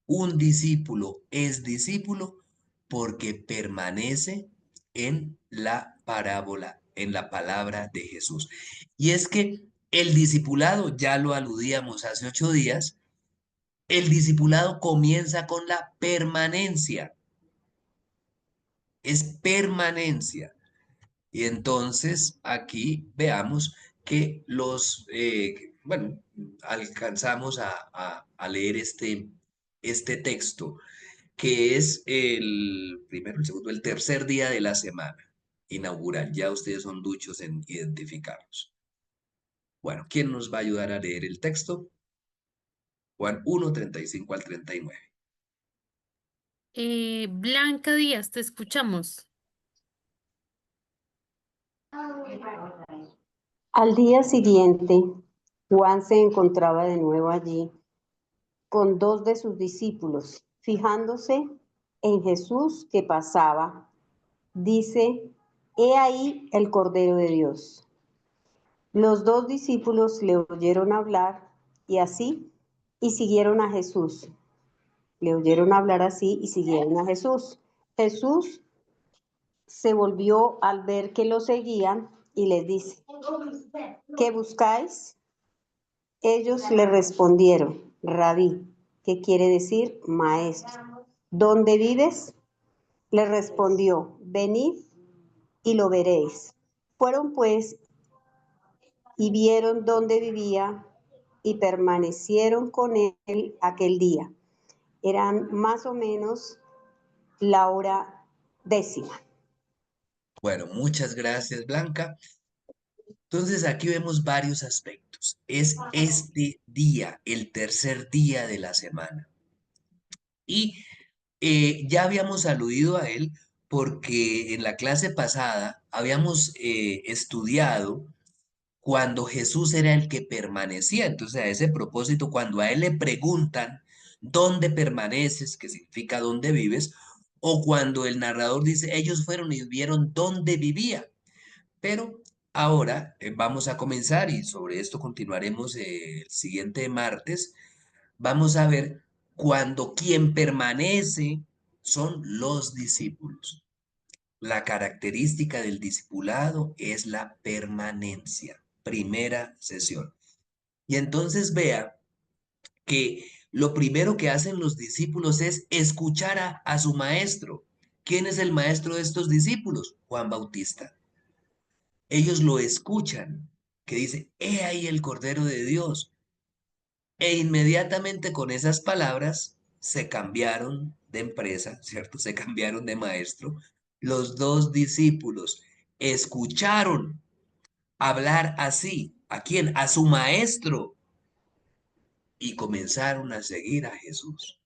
Speaker 1: Un discípulo es discípulo porque permanece en la parábola, en la palabra de Jesús. Y es que el discipulado, ya lo aludíamos hace 8 días, el discipulado comienza con la permanencia, es permanencia. Y entonces aquí veamos que bueno, alcanzamos a leer este texto, que es el primero, el segundo, el tercer día de la semana inaugural. Ya ustedes son duchos en identificarlos. Bueno, ¿quién nos va a ayudar a leer el texto? Juan 1, 35 al 39.
Speaker 7: Blanca Díaz, te escuchamos.
Speaker 13: Al día siguiente, Juan se encontraba de nuevo allí con 2 de sus discípulos. Fijándose en Jesús que pasaba, dice: He ahí el Cordero de Dios. Los 2 discípulos le oyeron hablar y siguieron a Jesús. Le oyeron hablar así y siguieron a Jesús. Jesús se volvió al ver que lo seguían y les dice: ¿Qué buscáis? Ellos le respondieron: Rabí, que quiere decir maestro. ¿Dónde vives? Le respondió: Venid y lo veréis. Fueron pues y vieron dónde vivía y permanecieron con él aquel día. Eran más o menos la hora 10.
Speaker 1: Bueno, muchas gracias, Blanca. Entonces aquí vemos varios aspectos. Es este día, el tercer día de la semana. Y ya habíamos aludido a él porque en la clase pasada habíamos estudiado cuando Jesús era el que permanecía. Entonces, a ese propósito, cuando a él le preguntan dónde permaneces, que significa dónde vives, o cuando el narrador dice, ellos fueron y vieron dónde vivía. Pero ahora vamos a comenzar y sobre esto continuaremos el siguiente martes. Vamos a ver cuando quien permanece son los discípulos. La característica del discipulado es la permanencia. Primera sesión. Y entonces vea que lo primero que hacen los discípulos es escuchar a su maestro. ¿Quién es el maestro de estos discípulos? Juan Bautista. Ellos lo escuchan, que dice, he ahí el Cordero de Dios. E inmediatamente con esas palabras se cambiaron de empresa, ¿cierto? Se cambiaron de maestro. Los 2 discípulos escucharon hablar así. ¿A quién? A su maestro. Y comenzaron a seguir a Jesús.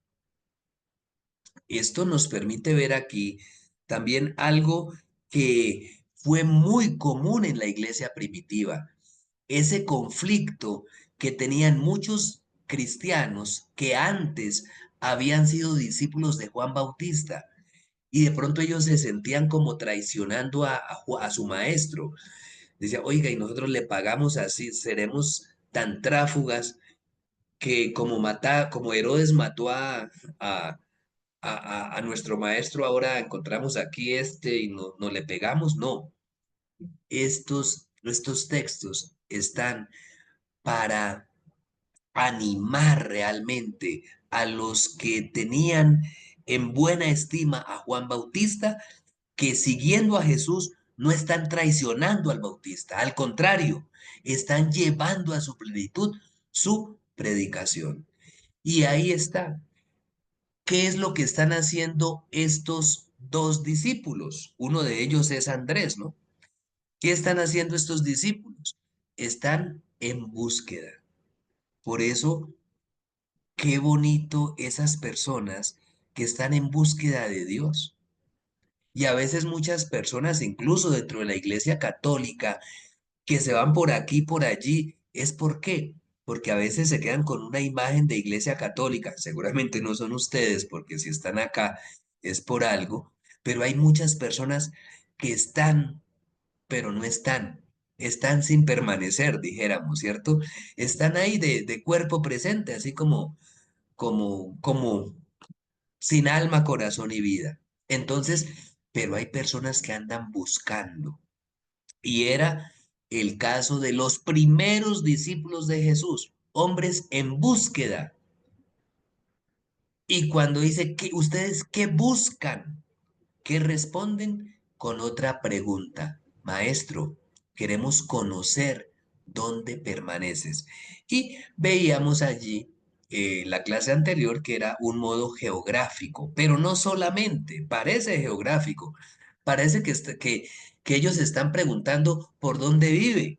Speaker 1: Esto nos permite ver aquí también algo que fue muy común en la iglesia primitiva. Ese conflicto que tenían muchos cristianos que antes habían sido discípulos de Juan Bautista y de pronto ellos se sentían como traicionando a su maestro. Decía, oiga, y nosotros le pagamos así, seremos tan tráfugas que como Herodes mató a, a nuestro maestro, ahora encontramos aquí y no le pegamos. No, estos textos están para animar realmente a los que tenían en buena estima a Juan Bautista, que siguiendo a Jesús no están traicionando al Bautista, al contrario, están llevando a su plenitud su predicación. Y ahí está. ¿Qué es lo que están haciendo estos 2 discípulos? Uno de ellos es Andrés, ¿no? ¿Qué están haciendo estos discípulos? Están en búsqueda. Por eso, qué bonito esas personas que están en búsqueda de Dios. Y a veces muchas personas, incluso dentro de la iglesia católica, que se van por aquí, por allí, ¿es por qué? Porque a veces se quedan con una imagen de iglesia católica. Seguramente no son ustedes, porque si están acá es por algo, pero hay muchas personas que están, pero no están. Están sin permanecer, dijéramos, ¿cierto? Están ahí de cuerpo presente, así como sin alma, corazón y vida. Entonces, pero hay personas que andan buscando. Y era el caso de los primeros discípulos de Jesús, hombres en búsqueda. Y cuando dice que ustedes qué buscan, ¿qué responden? Con otra pregunta. Maestro, queremos conocer dónde permaneces. Y veíamos allí la clase anterior que era un modo geográfico, pero no solamente, parece geográfico, parece que ellos están preguntando por dónde vive,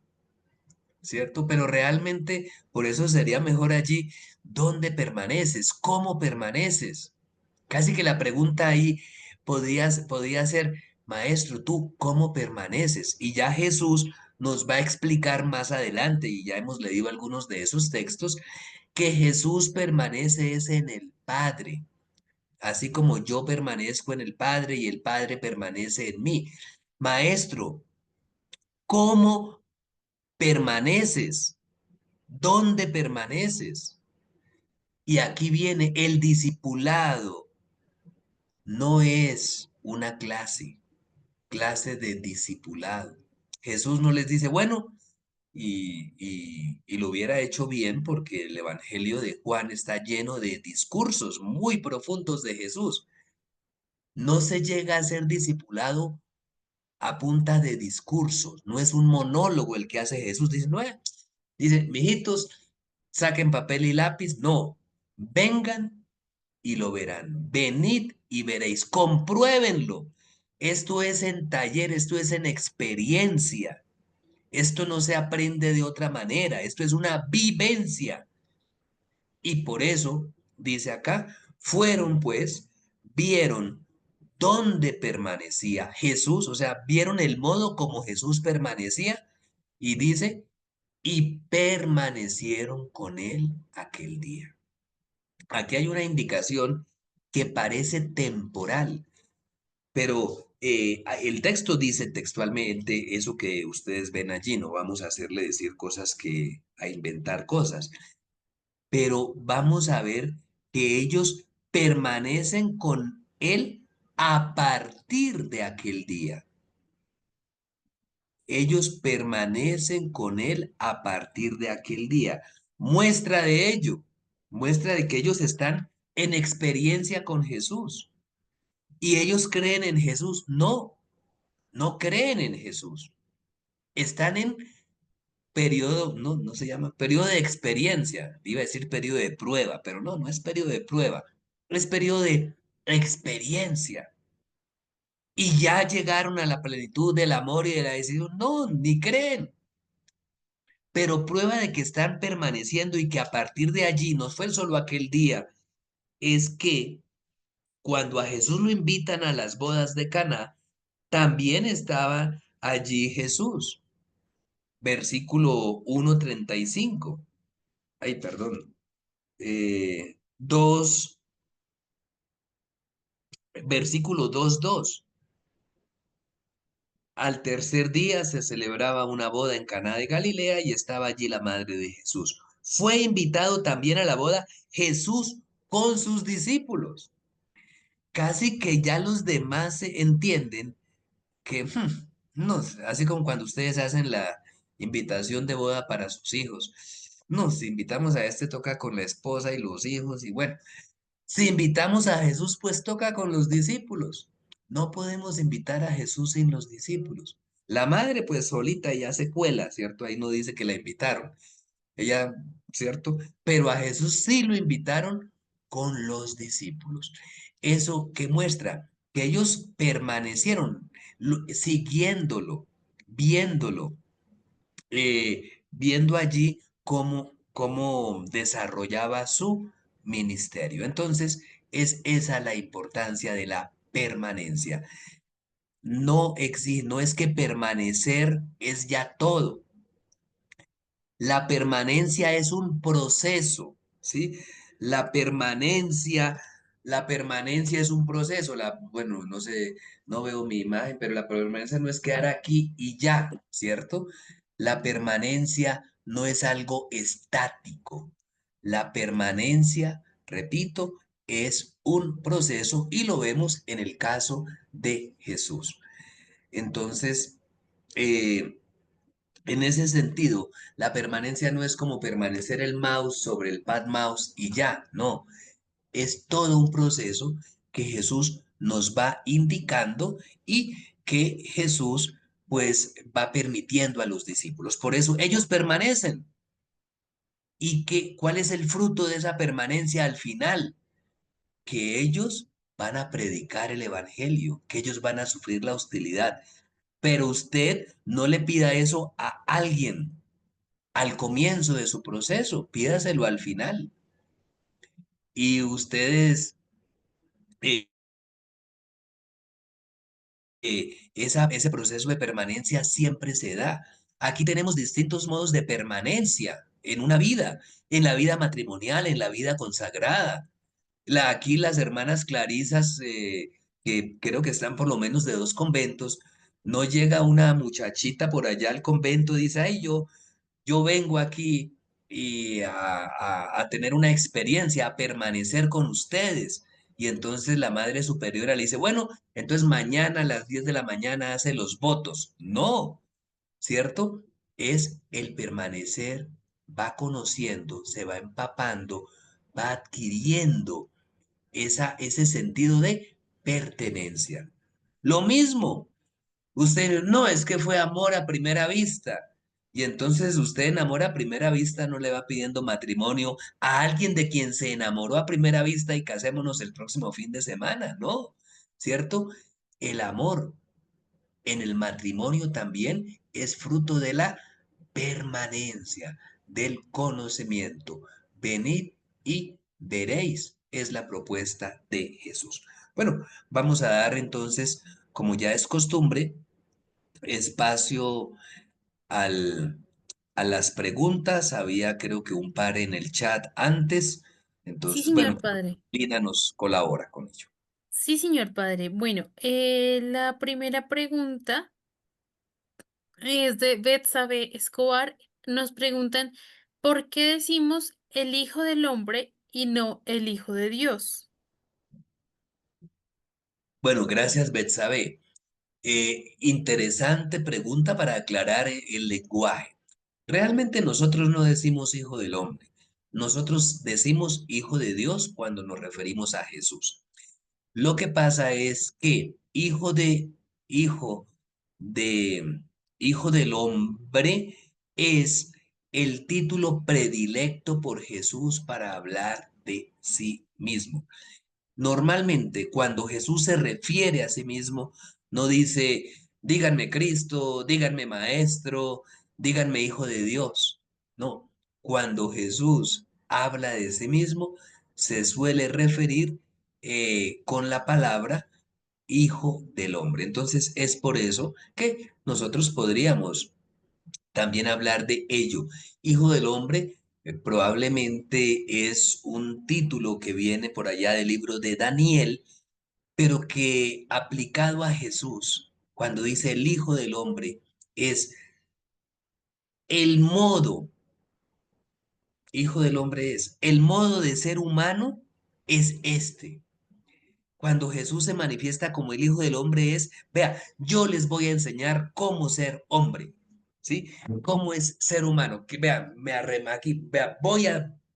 Speaker 1: ¿cierto? Pero realmente por eso sería mejor allí, ¿dónde permaneces? ¿Cómo permaneces? Casi que la pregunta ahí podía ser, maestro, ¿tú cómo permaneces? Y ya Jesús nos va a explicar más adelante, y ya hemos leído algunos de esos textos, que Jesús permanece es en el Padre, así como yo permanezco en el Padre y el Padre permanece en mí. Maestro, ¿cómo permaneces? ¿Dónde permaneces? Y aquí viene el discipulado. No es una clase de discipulado. Jesús no les dice, bueno, y lo hubiera hecho bien porque el Evangelio de Juan está lleno de discursos muy profundos de Jesús. No se llega a ser discipulado a punta de discursos, no es un monólogo el que hace Jesús. Dice, no, dice, mijitos, saquen papel y lápiz. No, vengan y lo verán. Venid y veréis, compruébenlo. Esto es en taller, esto es en experiencia. Esto no se aprende de otra manera, esto es una vivencia. Y por eso, dice acá, fueron pues, vieron dónde permanecía Jesús, o sea, vieron el modo como Jesús permanecía y dice, y permanecieron con él aquel día. Aquí hay una indicación que parece temporal, pero el texto dice textualmente eso que ustedes ven allí. No vamos a hacerle decir cosas a inventar cosas, pero vamos a ver que ellos permanecen con él a partir de aquel día. Ellos permanecen con él a partir de aquel día. Muestra de ello, muestra de que ellos están en experiencia con Jesús. ¿Y ellos creen en Jesús? No, no creen en Jesús. Están en periodo, no se llama, periodo de experiencia. Iba a decir periodo de prueba, pero no es periodo de prueba. Es periodo de experiencia. Y ya llegaron a la plenitud del amor y de la decisión. No, ni creen. Pero prueba de que están permaneciendo y que a partir de allí, no fue solo aquel día, es que cuando a Jesús lo invitan a las bodas de Caná, también estaba allí Jesús. Versículo 1:35. Ay, perdón. 2, versículo 2:2. Al tercer día se celebraba una boda en Caná de Galilea y estaba allí la madre de Jesús. Fue invitado también a la boda Jesús con sus discípulos. Casi que ya los demás se entienden que, no, así como cuando ustedes hacen la invitación de boda para sus hijos. Nos invitamos a este, toca con la esposa y los hijos, y bueno, si invitamos a Jesús, pues toca con los discípulos. No podemos invitar a Jesús sin los discípulos. La madre, pues solita ya se cuela, ¿cierto? Ahí no dice que la invitaron. Ella, ¿cierto? Pero a Jesús sí lo invitaron con los discípulos. Eso que muestra que ellos permanecieron siguiéndolo, viéndolo, viendo allí cómo desarrollaba su ministerio. Entonces, es esa la importancia de la permanencia. No es que permanecer es ya todo. La permanencia es un proceso, ¿sí? La permanencia, la permanencia es un proceso. Bueno, no sé, no veo mi imagen, pero la permanencia no es quedar aquí y ya, ¿cierto? La permanencia no es algo estático. La permanencia, repito, es un proceso y lo vemos en el caso de Jesús. Entonces, eh, en ese sentido, la permanencia no es como permanecer el mouse sobre el pad mouse y ya, no, es todo un proceso que Jesús nos va indicando y que Jesús pues va permitiendo a los discípulos. Por eso ellos permanecen. ¿Y cuál es el fruto de esa permanencia al final? Que ellos van a predicar el evangelio, que ellos van a sufrir la hostilidad. Pero usted no le pida eso a alguien al comienzo de su proceso, pídaselo al final. Y ustedes, eh, ese proceso de permanencia siempre se da. Aquí tenemos distintos modos de permanencia en una vida, en la vida matrimonial, en la vida consagrada. Aquí las hermanas clarisas, que creo que están por lo menos de 2 conventos, no llega una muchachita por allá al convento y dice, ay, yo vengo aquí y a tener una experiencia, a permanecer con ustedes. Y entonces la Madre Superiora le dice, bueno, entonces mañana a las 10 de la mañana hace los votos. No, ¿cierto? Es el permanecer, va conociendo, se va empapando, va adquiriendo ese sentido de pertenencia. Lo mismo, usted no, es que fue amor a primera vista. Y entonces usted en amor a primera vista no le va pidiendo matrimonio a alguien de quien se enamoró a primera vista y casémonos el próximo fin de semana, ¿no? ¿Cierto? El amor en el matrimonio también es fruto de la permanencia, del conocimiento. Venid y veréis, es la propuesta de Jesús. Bueno, vamos a dar entonces, como ya es costumbre, espacio al, a las preguntas. Había creo que un par en el chat antes.
Speaker 7: Sí,
Speaker 1: Entonces, bueno,
Speaker 7: señor padre.
Speaker 1: Lina nos colabora con ello.
Speaker 7: Sí, señor padre. Bueno, la primera pregunta es de Betsabe Escobar. Nos preguntan, ¿por qué decimos el Hijo del Hombre y no el Hijo de Dios?
Speaker 1: Bueno, gracias, Betsabe. Interesante pregunta para aclarar el lenguaje. Realmente nosotros no decimos hijo del hombre. Nosotros decimos hijo de Dios cuando nos referimos a Jesús. Lo que pasa es que hijo de, hijo del hombre es el título predilecto por Jesús para hablar de sí mismo. Normalmente, cuando Jesús se refiere a sí mismo, no dice, díganme Cristo, díganme Maestro, díganme Hijo de Dios. No, cuando Jesús habla de sí mismo, se suele referir con la palabra Hijo del Hombre. Entonces, es por eso que nosotros podríamos también hablar de ello. Hijo del Hombre probablemente es un título que viene por allá del libro de Daniel, pero que aplicado a Jesús, cuando dice el Hijo del Hombre, es el modo, Hijo del Hombre es, el modo de ser humano es este. Cuando Jesús se manifiesta como el Hijo del Hombre es, vea, yo les voy a enseñar cómo ser hombre, ¿sí? Cómo es ser humano. Que vea, aquí, vea,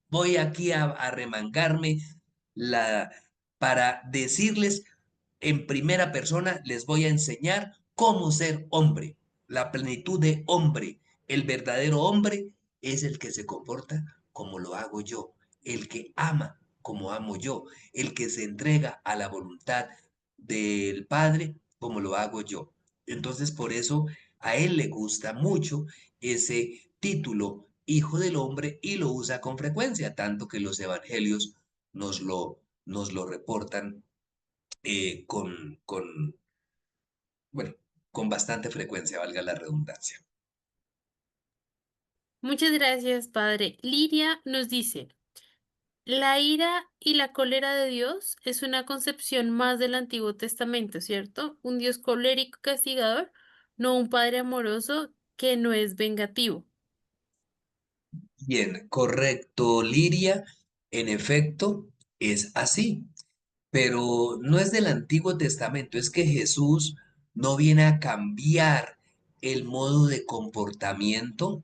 Speaker 1: voy aquí a arremangarme la, para decirles en primera persona, les voy a enseñar cómo ser hombre, la plenitud de hombre. El verdadero hombre es el que se comporta como lo hago yo, el que ama como amo yo, el que se entrega a la voluntad del Padre como lo hago yo. Entonces, por eso a él le gusta mucho ese título, Hijo del Hombre, y lo usa con frecuencia, tanto que los evangelios nos lo reportan bueno, con bastante frecuencia, valga la redundancia.
Speaker 7: Muchas gracias, padre. Lidia nos dice, la ira y la cólera de Dios es una concepción más del Antiguo Testamento, ¿cierto? Un Dios colérico y castigador, no un Padre amoroso que no es vengativo.
Speaker 1: Bien, correcto, Liria. En efecto, es así, pero no es del Antiguo Testamento, es que Jesús no viene a cambiar el modo de comportamiento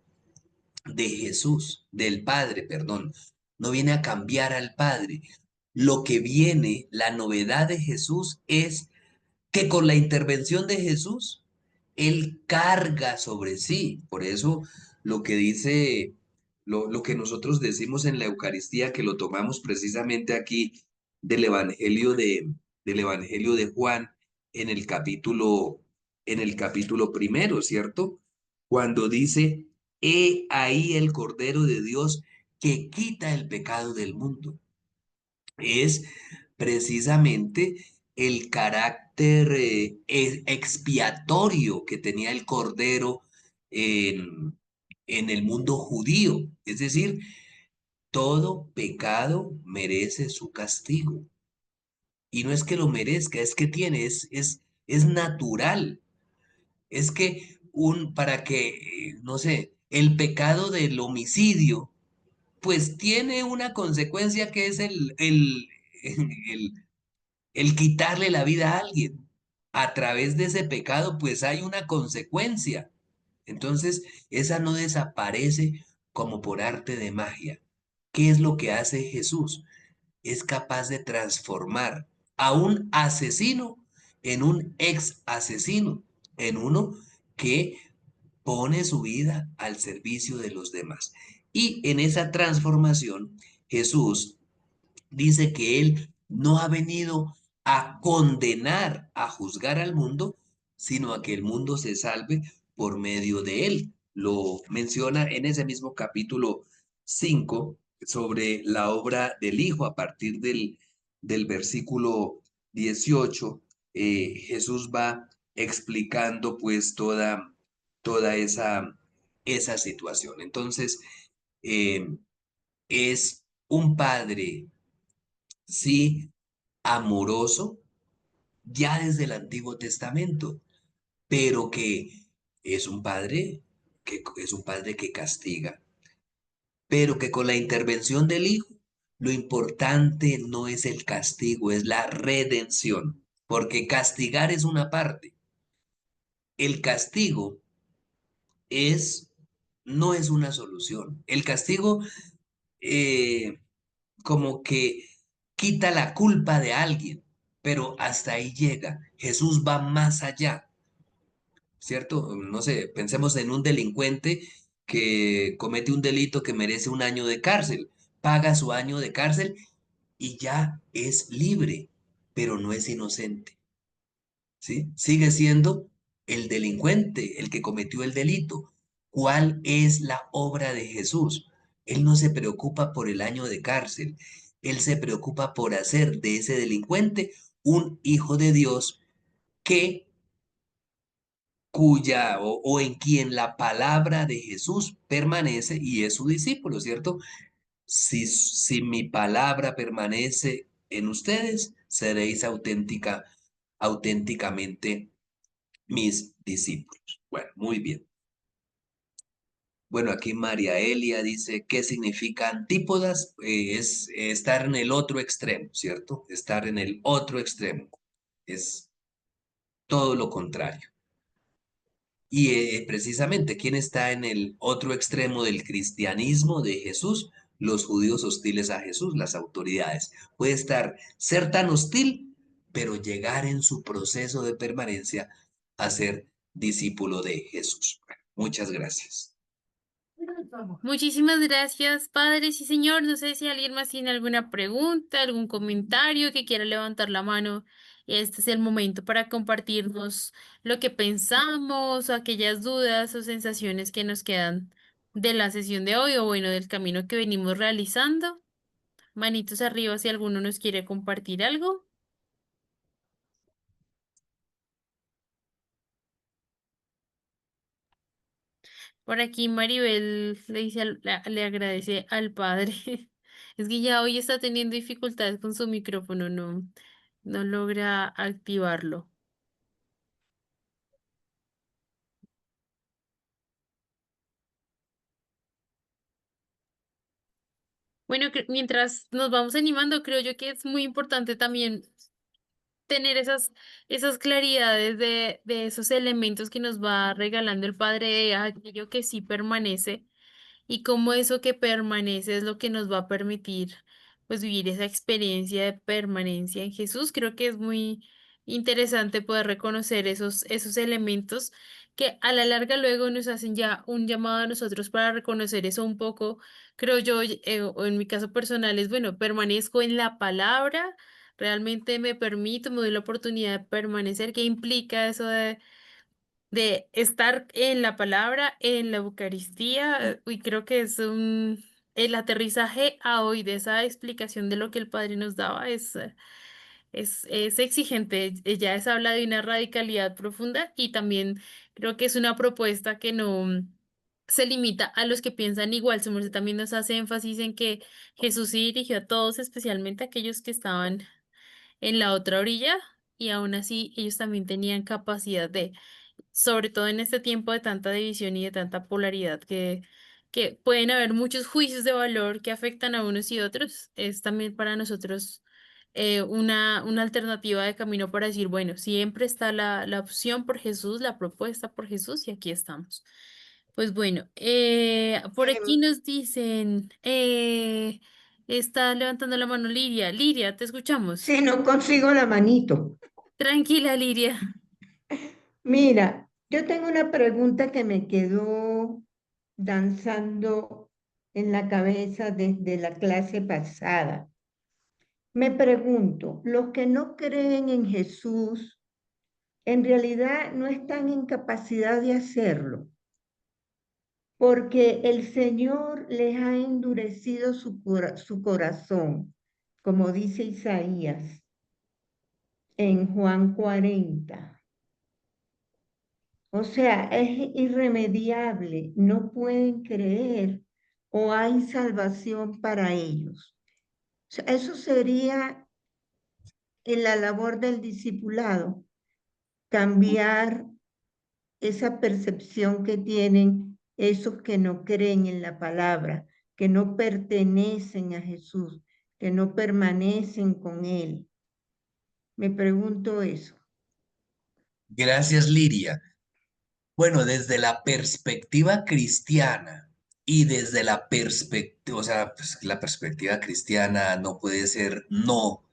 Speaker 1: de Jesús, del Padre, perdón. No viene a cambiar al Padre. Lo que viene, la novedad de Jesús es que con la intervención de Jesús, Él carga sobre sí. Por eso lo que dice, lo que nosotros decimos en la Eucaristía, que lo tomamos precisamente aquí del Evangelio de Juan en en el capítulo primero, ¿cierto? Cuando dice, he ahí el Cordero de Dios que quita el pecado del mundo. Es precisamente el carácter expiatorio que tenía el Cordero en el mundo judío. Es decir, todo pecado merece su castigo. Y no es que lo merezca, es que tiene, es natural. Es que para que, no sé, el pecado del homicidio, pues tiene una consecuencia que es el, el quitarle la vida a alguien. A través de ese pecado, pues hay una consecuencia. Entonces, esa no desaparece como por arte de magia. ¿Qué es lo que hace Jesús? Es capaz de transformar a un asesino en un ex asesino, en uno que pone su vida al servicio de los demás. Y en esa transformación, Jesús dice que Él no ha venido a condenar, a juzgar al mundo, sino a que el mundo se salve por medio de Él. Lo menciona en ese mismo capítulo 5 sobre la obra del Hijo a partir del versículo 18. Jesús va explicando pues toda esa situación. Entonces, eh, es un padre, sí, amoroso, ya desde el Antiguo Testamento, pero que es un padre es un padre que castiga, pero que con la intervención del Hijo, lo importante no es el castigo, es la redención, porque castigar es una parte. El castigo es, no es una solución. El castigo eh, como que quita la culpa de alguien, pero hasta ahí llega. Jesús va más allá, ¿cierto? No sé, pensemos en un delincuente que comete un delito que merece un año de cárcel, paga su año de cárcel y ya es libre, pero no es inocente, ¿sí? Sigue siendo el delincuente, el que cometió el delito. ¿Cuál es la obra de Jesús? Él no se preocupa por el año de cárcel, él se preocupa por hacer de ese delincuente un hijo de Dios que o en quien la palabra de Jesús permanece y es su discípulo, ¿cierto? Si mi palabra permanece en ustedes, seréis auténticamente mis discípulos. Bueno, muy bien. Bueno, aquí María Elia dice, ¿qué significa antípodas? Es estar en el otro extremo, ¿cierto? Estar en el otro extremo. Es todo lo contrario. Y precisamente, ¿quién está en el otro extremo del cristianismo de Jesús? Los judíos hostiles a Jesús, las autoridades. Puede ser tan hostil, pero llegar en su proceso de permanencia a ser discípulo de Jesús. Bueno, muchas gracias.
Speaker 7: Muchísimas gracias, Padre. Sí, señor. No sé si alguien más tiene alguna pregunta, algún comentario que quiera levantar la mano. Este es el momento para compartirnos lo que pensamos, aquellas dudas o sensaciones que nos quedan de la sesión de hoy o bueno, del camino que venimos realizando. Manitos arriba si alguno nos quiere compartir algo. Por aquí Maribel le dice le agradece al padre. Es que ya hoy está teniendo dificultades con su micrófono, no logra activarlo. Bueno, mientras nos vamos animando, creo yo que es muy importante también tener esas claridades de esos elementos que nos va regalando el Padre, de aquello que sí permanece y cómo eso que permanece es lo que nos va a permitir pues vivir esa experiencia de permanencia en Jesús. Creo que es muy interesante poder reconocer esos elementos que a la larga luego nos hacen ya un llamado a nosotros para reconocer eso un poco, creo yo, o en mi caso personal es, bueno, permanezco en la palabra, realmente me permito, me doy la oportunidad de permanecer. ¿Qué implica eso de estar en la palabra, en la Eucaristía? Y creo que es el aterrizaje a hoy de esa explicación de lo que el Padre nos daba es exigente. Ya es habla de una radicalidad profunda y también creo que es una propuesta que no se limita a los que piensan igual. Su merced también nos hace énfasis en que Jesús se dirigió a todos, especialmente a aquellos que estaban en la otra orilla, y aún así ellos también tenían capacidad de, sobre todo en este tiempo de tanta división y de tanta polaridad, que pueden haber muchos juicios de valor que afectan a unos y otros, es también para nosotros una alternativa de camino para decir, bueno, siempre está la opción por Jesús, la propuesta por Jesús, y aquí estamos. Pues bueno, por aquí nos dicen, está levantando la mano Liria. Liria, te escuchamos.
Speaker 14: Sí, no consigo la manito.
Speaker 7: Tranquila, Liria.
Speaker 14: Mira, yo tengo una pregunta que me quedó danzando en la cabeza desde la clase pasada. Me pregunto, los que no creen en Jesús, en realidad no están en capacidad de hacerlo, porque el Señor les ha endurecido su corazón, como dice Isaías en Juan 40. O sea, es irremediable, no pueden creer o hay salvación para ellos. O sea, eso sería en la labor del discipulado, cambiar esa percepción que tienen esos que no creen en la palabra, que no pertenecen a Jesús, que no permanecen con Él. Me pregunto eso.
Speaker 1: Gracias, Liria. Bueno, desde la perspectiva cristiana y desde la perspectiva, o sea, pues, la perspectiva cristiana no puede ser no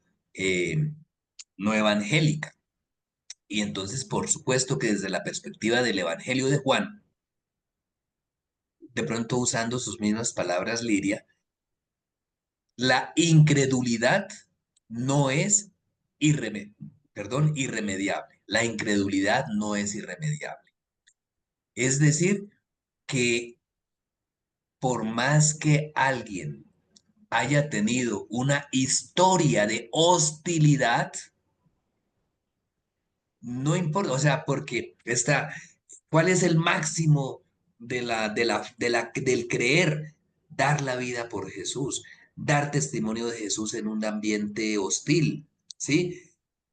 Speaker 1: evangélica. Y entonces, por supuesto que desde la perspectiva del Evangelio de Juan, de pronto usando sus mismas palabras, Liria, la incredulidad no es irremediable. La incredulidad no es irremediable. Es decir, que por más que alguien haya tenido una historia de hostilidad, no importa, o sea, porque ¿cuál es el máximo del creer? Dar la vida por Jesús, dar testimonio de Jesús en un ambiente hostil, ¿sí?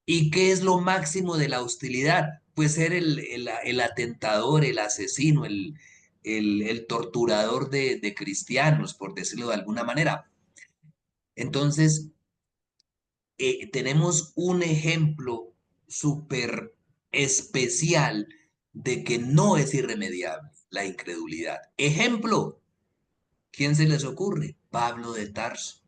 Speaker 1: ¿Y qué es lo máximo de la hostilidad? Pues ser el atentador, el asesino, el torturador de cristianos, por decirlo de alguna manera. Entonces, tenemos un ejemplo súper especial de que no es irremediable la incredulidad. Ejemplo, ¿quién se les ocurre? Pablo de Tarso.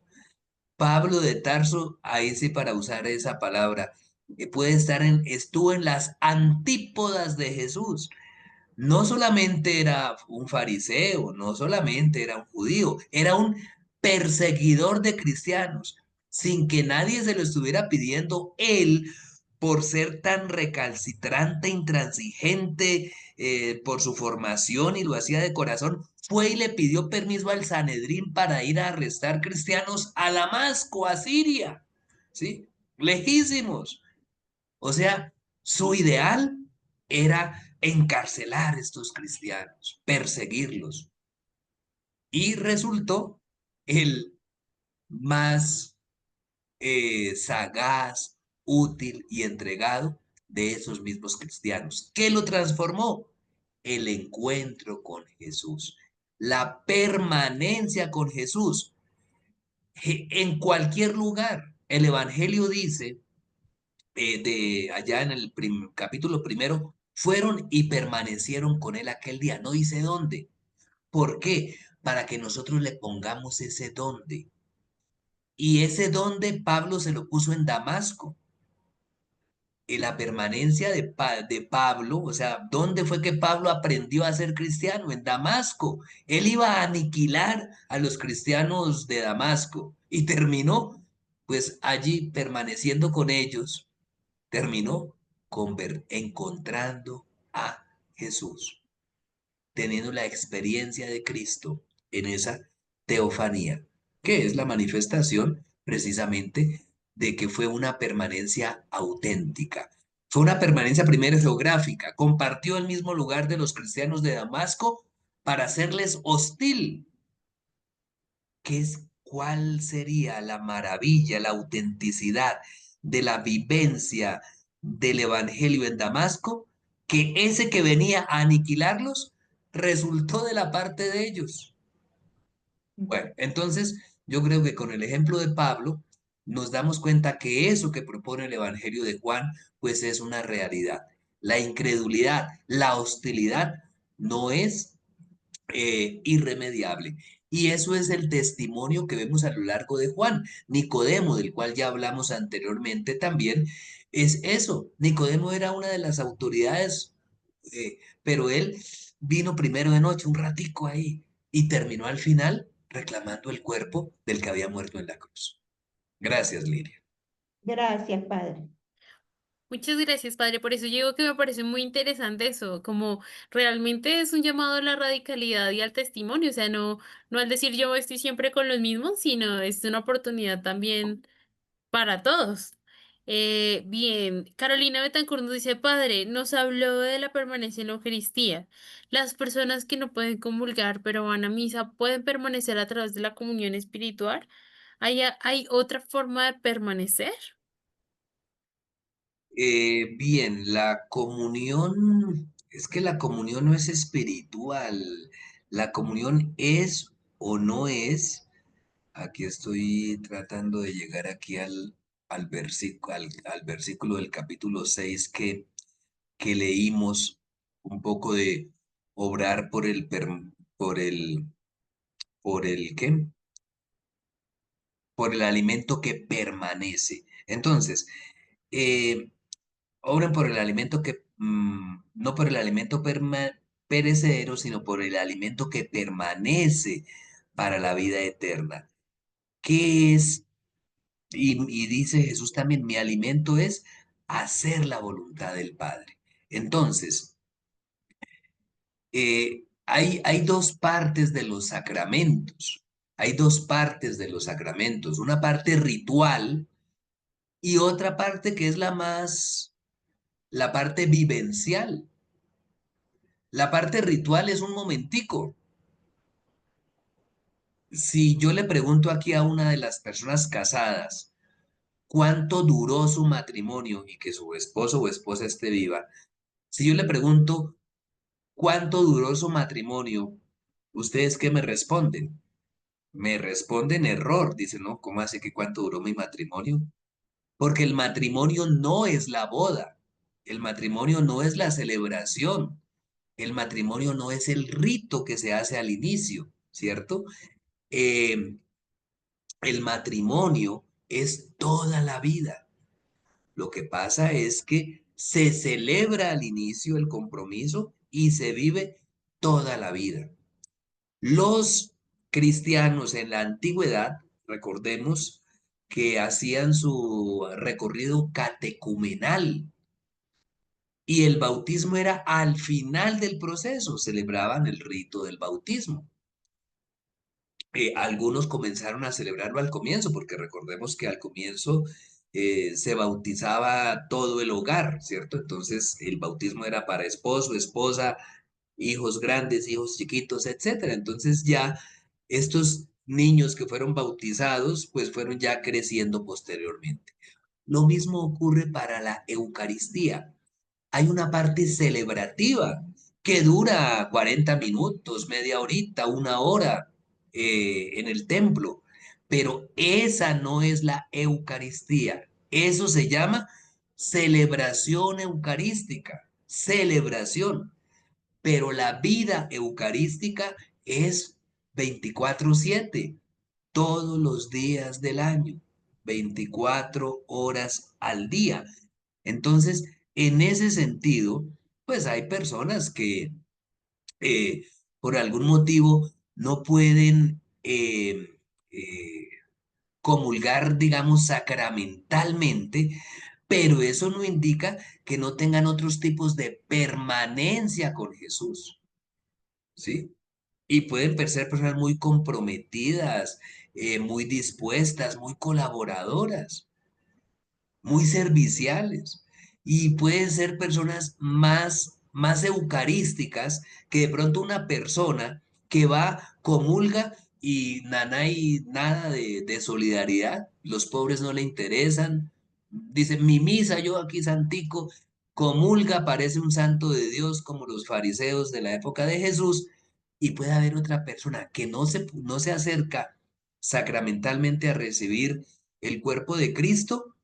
Speaker 1: Pablo de Tarso, ahí sí para usar esa palabra, estuvo en las antípodas de Jesús. No solamente era un fariseo, no solamente era un judío, era un perseguidor de cristianos, sin que nadie se lo estuviera pidiendo. Él, por ser tan recalcitrante, intransigente, por su formación, y lo hacía de corazón, fue y le pidió permiso al Sanedrín para ir a arrestar cristianos a Damasco, a Siria, ¿sí? Lejísimos. O sea, su ideal era encarcelar a estos cristianos, perseguirlos. Y resultó el más sagaz, útil y entregado de esos mismos cristianos. ¿Qué lo transformó? El encuentro con Jesús, la permanencia con Jesús en cualquier lugar. El Evangelio dice de allá en el capítulo primero, fueron y permanecieron con él aquel día. No dice dónde. ¿Por qué? Para que nosotros le pongamos ese dónde. Y ese dónde Pablo se lo puso en Damasco. En la permanencia de Pablo, o sea, ¿dónde fue que Pablo aprendió a ser cristiano? En Damasco. Él iba a aniquilar a los cristianos de Damasco y terminó, pues allí permaneciendo con ellos, terminó encontrando a Jesús, teniendo la experiencia de Cristo en esa teofanía, que es la manifestación precisamente de que fue una permanencia auténtica. Fue una permanencia primero geográfica, compartió el mismo lugar de los cristianos de Damasco para hacerles hostil. ¿Cuál sería la maravilla, la autenticidad de la vivencia del evangelio en Damasco? Que ese que venía a aniquilarlos resultó de la parte de ellos. Bueno, entonces yo creo que con el ejemplo de Pablo nos damos cuenta que eso que propone el Evangelio de Juan, pues es una realidad. La incredulidad, la hostilidad no es irremediable. Y eso es el testimonio que vemos a lo largo de Juan. Nicodemo, del cual ya hablamos anteriormente también, es eso. Nicodemo era una de las autoridades, pero él vino primero de noche, un ratico ahí, y terminó al final reclamando el cuerpo del que había muerto en la cruz. Gracias, Liria.
Speaker 14: Gracias, Padre.
Speaker 7: Muchas gracias, padre. Por eso yo digo que me parece muy interesante eso, como realmente es un llamado a la radicalidad y al testimonio, o sea, no al decir yo estoy siempre con los mismos, sino es una oportunidad también para todos. Bien, Carolina Betancourt nos dice, padre, nos habló de la permanencia en la Eucaristía. Las personas que no pueden comulgar pero van a misa pueden permanecer a través de la comunión espiritual. ¿Hay otra forma de permanecer?
Speaker 1: Bien, la comunión, es que la comunión no es espiritual, la comunión es o no es. Aquí estoy tratando de llegar aquí al versículo del capítulo 6 que leímos, un poco de obrar ¿qué? Por el alimento que permanece. Entonces, eh, obren por el alimento no por el alimento perecedero, sino por el alimento que permanece para la vida eterna. ¿Qué es? Y dice Jesús también, mi alimento es hacer la voluntad del Padre. Entonces, hay dos partes de los sacramentos. Hay dos partes de los sacramentos. Una parte ritual y otra parte que es la parte vivencial. La parte ritual es un momentico. Si yo le pregunto aquí a una de las personas casadas, ¿cuánto duró su matrimonio y que su esposo o esposa esté viva? Si yo le pregunto, ¿cuánto duró su matrimonio? ¿Ustedes qué me responden? Me responden error. Dicen, no, ¿cómo así que cuánto duró mi matrimonio? Porque el matrimonio no es la boda. El matrimonio no es la celebración. El matrimonio no es el rito que se hace al inicio, ¿cierto? Eh, el matrimonio es toda la vida. Lo que pasa es que se celebra al inicio el compromiso y se vive toda la vida. Los cristianos en la antigüedad, recordemos que hacían su recorrido catecumenal y el bautismo era al final del proceso, celebraban el rito del bautismo. Algunos comenzaron a celebrarlo al comienzo, porque recordemos que al comienzo se bautizaba todo el hogar, ¿cierto? Entonces el bautismo era para esposo, esposa, hijos grandes, hijos chiquitos, etcétera. Entonces ya estos niños que fueron bautizados, pues fueron ya creciendo posteriormente. Lo mismo ocurre para la Eucaristía. Hay una parte celebrativa que dura 40 minutos, media horita, una hora en el templo, pero esa no es la Eucaristía. Eso se llama celebración eucarística, celebración, pero la vida eucarística es 24/7, todos los días del año, 24 horas al día. Entonces, en ese sentido, pues hay personas que eh, por algún motivo no pueden comulgar, digamos, sacramentalmente, pero eso no indica que no tengan otros tipos de permanencia con Jesús, ¿sí? Y pueden ser personas muy comprometidas, muy dispuestas, muy colaboradoras, muy serviciales. Y pueden ser personas más eucarísticas que de pronto una persona que va, comulga y nada, y nada de solidaridad. Los pobres no le interesan. Dice, mi misa, yo aquí santico, comulga, parece un santo de Dios como los fariseos de la época de Jesús. Y puede haber otra persona que no se acerca sacramentalmente a recibir el cuerpo de Cristo,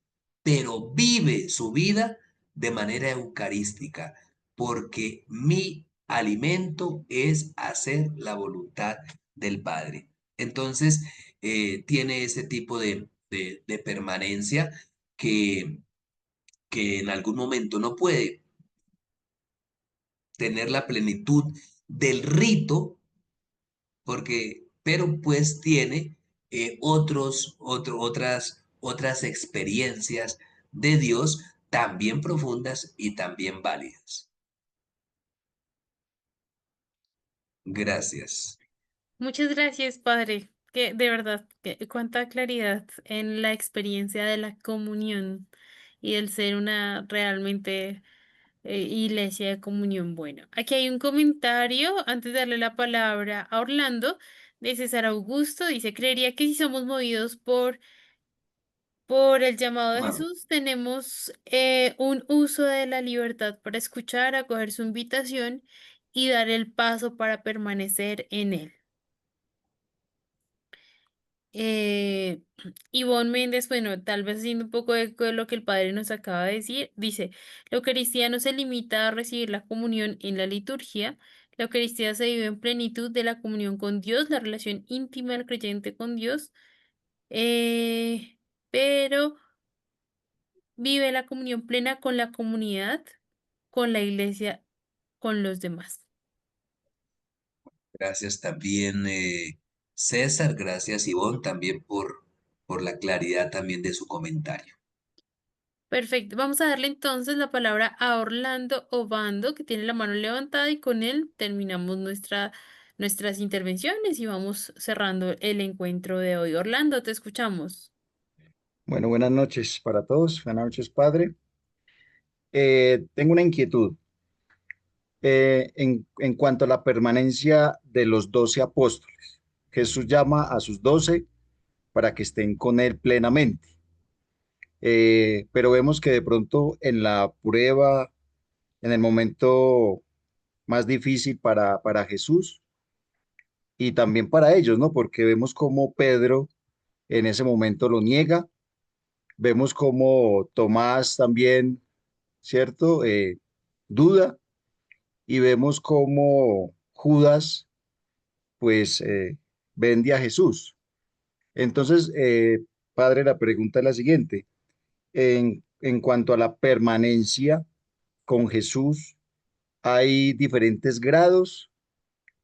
Speaker 1: pero vive su vida de manera eucarística, porque mi alimento es hacer la voluntad del Padre. Entonces, tiene ese tipo de permanencia que, que en algún momento no puede tener la plenitud del rito, pero pues tiene otras experiencias de Dios también profundas y también válidas. Gracias.
Speaker 7: Muchas gracias, Padre. Que de verdad, que cuánta claridad en la experiencia de la comunión y el ser una realmente iglesia de comunión. Bueno, aquí hay un comentario antes de darle la palabra a Orlando de César Augusto. Dice, creería que si somos movidos por el llamado de
Speaker 1: Amado.
Speaker 7: Jesús, tenemos un uso de la libertad para escuchar, acoger su invitación y dar el paso para permanecer en él. Eh, Ivonne Méndez, bueno, tal vez haciendo un poco de eco de lo que el padre nos acaba de decir, dice, la Eucaristía no se limita a recibir la comunión en la liturgia, la Eucaristía se vive en plenitud de la comunión con Dios, la relación íntima del creyente con Dios, pero vive la comunión plena con la comunidad, con la iglesia, con los demás.
Speaker 1: Gracias también, César. Gracias, Ivonne, también por la claridad también de su comentario.
Speaker 7: Perfecto. Vamos a darle entonces la palabra a Orlando Obando, que tiene la mano levantada, y con él terminamos nuestras intervenciones y vamos cerrando el encuentro de hoy. Orlando, te escuchamos.
Speaker 15: Bueno, buenas noches para todos. Buenas noches, padre. Tengo una inquietud en cuanto a la permanencia de los 12 apóstoles. Jesús llama a sus 12 para que estén con él plenamente. Pero vemos que de pronto en la prueba, en el momento más difícil para Jesús y también para ellos, ¿no? Porque vemos cómo Pedro en ese momento lo niega, vemos cómo Tomás también, ¿cierto? Duda, y vemos cómo Judas, pues, vende a Jesús. Entonces, padre, la pregunta es la siguiente. En cuanto a la permanencia con Jesús, hay diferentes grados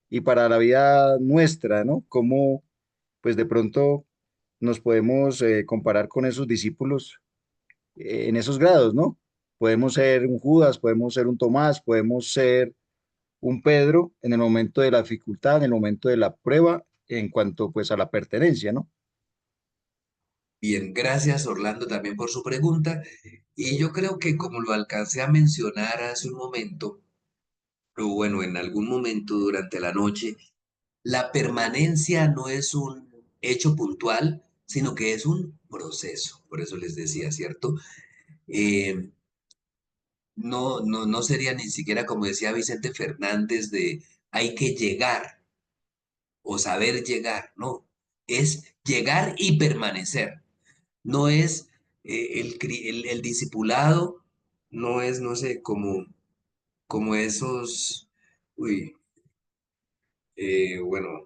Speaker 15: y para la vida nuestra, ¿no? ¿Cómo, pues, de pronto nos podemos comparar con esos discípulos en esos grados, ¿no? Podemos ser un Judas, podemos ser un Tomás, podemos ser un Pedro en el momento de la dificultad, en el momento de la prueba, en cuanto pues a la pertenencia, ¿no?
Speaker 1: Bien, gracias, Orlando, también por su pregunta. Y yo creo que como lo alcancé a mencionar hace un momento, o bueno, en algún momento durante la noche, la permanencia no es un hecho puntual, sino que es un proceso. Por eso les decía, ¿cierto? Eh, no sería ni siquiera como decía Vicente Fernández de hay que llegar o saber llegar, no. Es llegar y permanecer. No es el discipulado, no es, no sé, como esos, uy, bueno,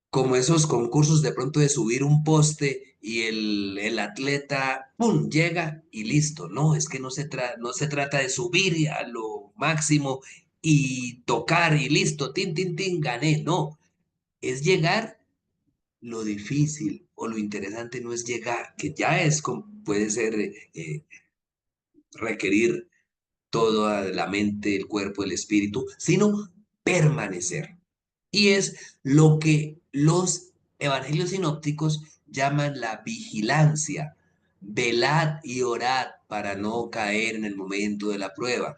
Speaker 1: como esos concursos de pronto de subir un poste y el atleta, ¡pum!, llega y listo. No, es que no se trata de subir a lo máximo y tocar y listo, tin, tin, tin, gané. No, es llegar. Lo difícil o lo interesante no es llegar, que ya puede ser requerir toda la mente, el cuerpo, el espíritu, sino permanecer. Y es lo que los evangelios sinópticos llaman la vigilancia. Velad y orad para no caer en el momento de la prueba.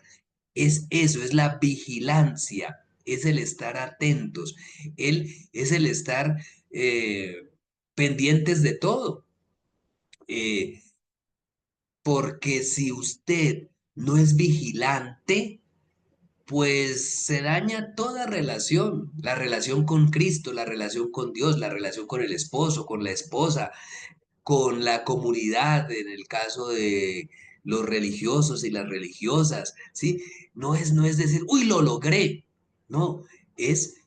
Speaker 1: Es eso, es la vigilancia, es el estar atentos, es el estar pendientes de todo. Eh, porque si usted no es vigilante, pues se daña toda relación, la relación con Cristo, la relación con Dios, la relación con el esposo, con la esposa, con la comunidad, en el caso de los religiosos y las religiosas, ¿sí? No es decir, uy, lo logré, no, es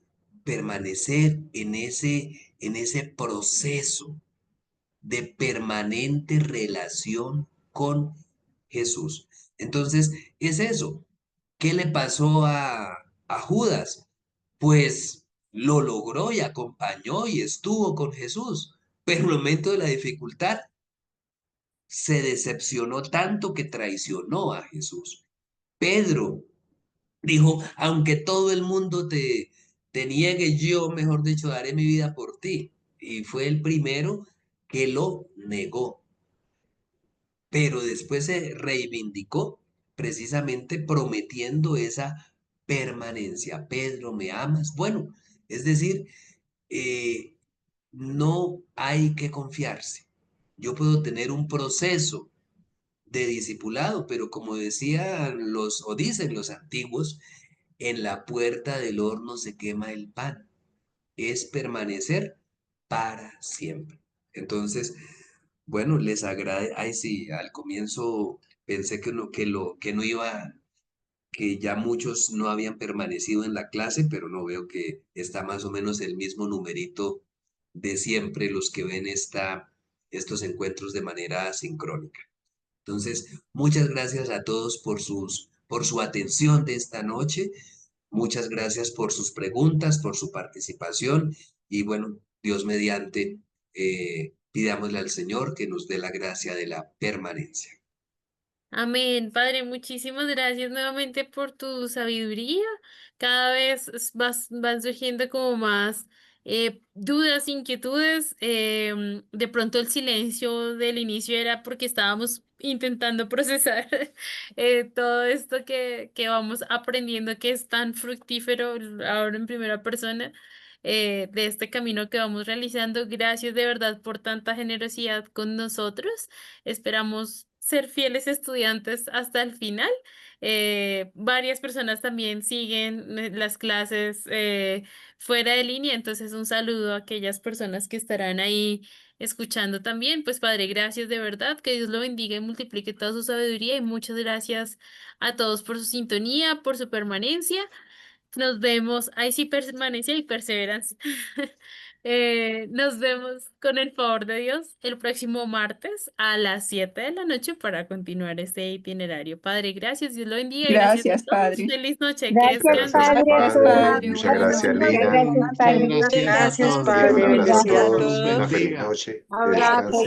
Speaker 1: permanecer en ese proceso de permanente relación con Jesús. Entonces, es eso. ¿Qué le pasó a Judas? Pues lo logró y acompañó y estuvo con Jesús, pero en el momento de la dificultad se decepcionó tanto que traicionó a Jesús. Pedro dijo, aunque todo el mundo te niegue, yo, mejor dicho, daré mi vida por ti. Y fue el primero que lo negó, pero después se reivindicó precisamente prometiendo esa permanencia. Pedro, ¿me amas? Bueno, es decir, eh, no hay que confiarse. Yo puedo tener un proceso de discipulado, pero como decían o dicen los antiguos, en la puerta del horno se quema el pan. Es permanecer para siempre. Entonces, bueno, les agrade. Ay, sí, al comienzo pensé que no iba, que ya muchos no habían permanecido en la clase, pero no, veo que está más o menos el mismo numerito de siempre los que ven estos encuentros de manera sincrónica. Entonces, muchas gracias a todos por su atención de esta noche. Muchas gracias por sus preguntas, por su participación y bueno, Dios mediante, pidámosle al Señor que nos dé la gracia de la permanencia.
Speaker 7: Amén, Padre, muchísimas gracias nuevamente por tu sabiduría. Cada vez van surgiendo como más dudas, inquietudes. De pronto el silencio del inicio era porque estábamos intentando procesar todo esto que vamos aprendiendo, que es tan fructífero ahora en primera persona. De este camino que vamos realizando. Gracias de verdad por tanta generosidad con nosotros. Esperamos ser fieles estudiantes hasta el final. Varias personas también siguen las clases fuera de línea, entonces un saludo a aquellas personas que estarán ahí escuchando también. Pues Padre, gracias de verdad, que Dios lo bendiga y multiplique toda su sabiduría y muchas gracias a todos por su sintonía, por su permanencia. Nos vemos, ahí sí permanencia y perseverancia. Nos vemos con el favor de Dios el próximo martes a las 7 de la noche para continuar este itinerario. Padre, gracias, Dios lo bendiga, gracias a
Speaker 8: Gracias,
Speaker 7: todos.
Speaker 8: Padre.
Speaker 7: Feliz noche, que
Speaker 10: Gracias,
Speaker 7: descansen.
Speaker 11: Gracias,
Speaker 10: Padre, por
Speaker 11: Padre.
Speaker 10: la
Speaker 11: Muchas gracias,
Speaker 10: Muchas
Speaker 11: Lina.
Speaker 10: gracias, Padre.
Speaker 3: Muchas gracias a
Speaker 6: Gracias,
Speaker 3: todos.
Speaker 11: Un
Speaker 6: Padre,
Speaker 11: abrazo a
Speaker 6: bendecida a
Speaker 11: todos.
Speaker 6: todos.
Speaker 11: Una feliz
Speaker 3: Bendiga.
Speaker 11: noche.
Speaker 10: Abrazo.
Speaker 11: Descansen.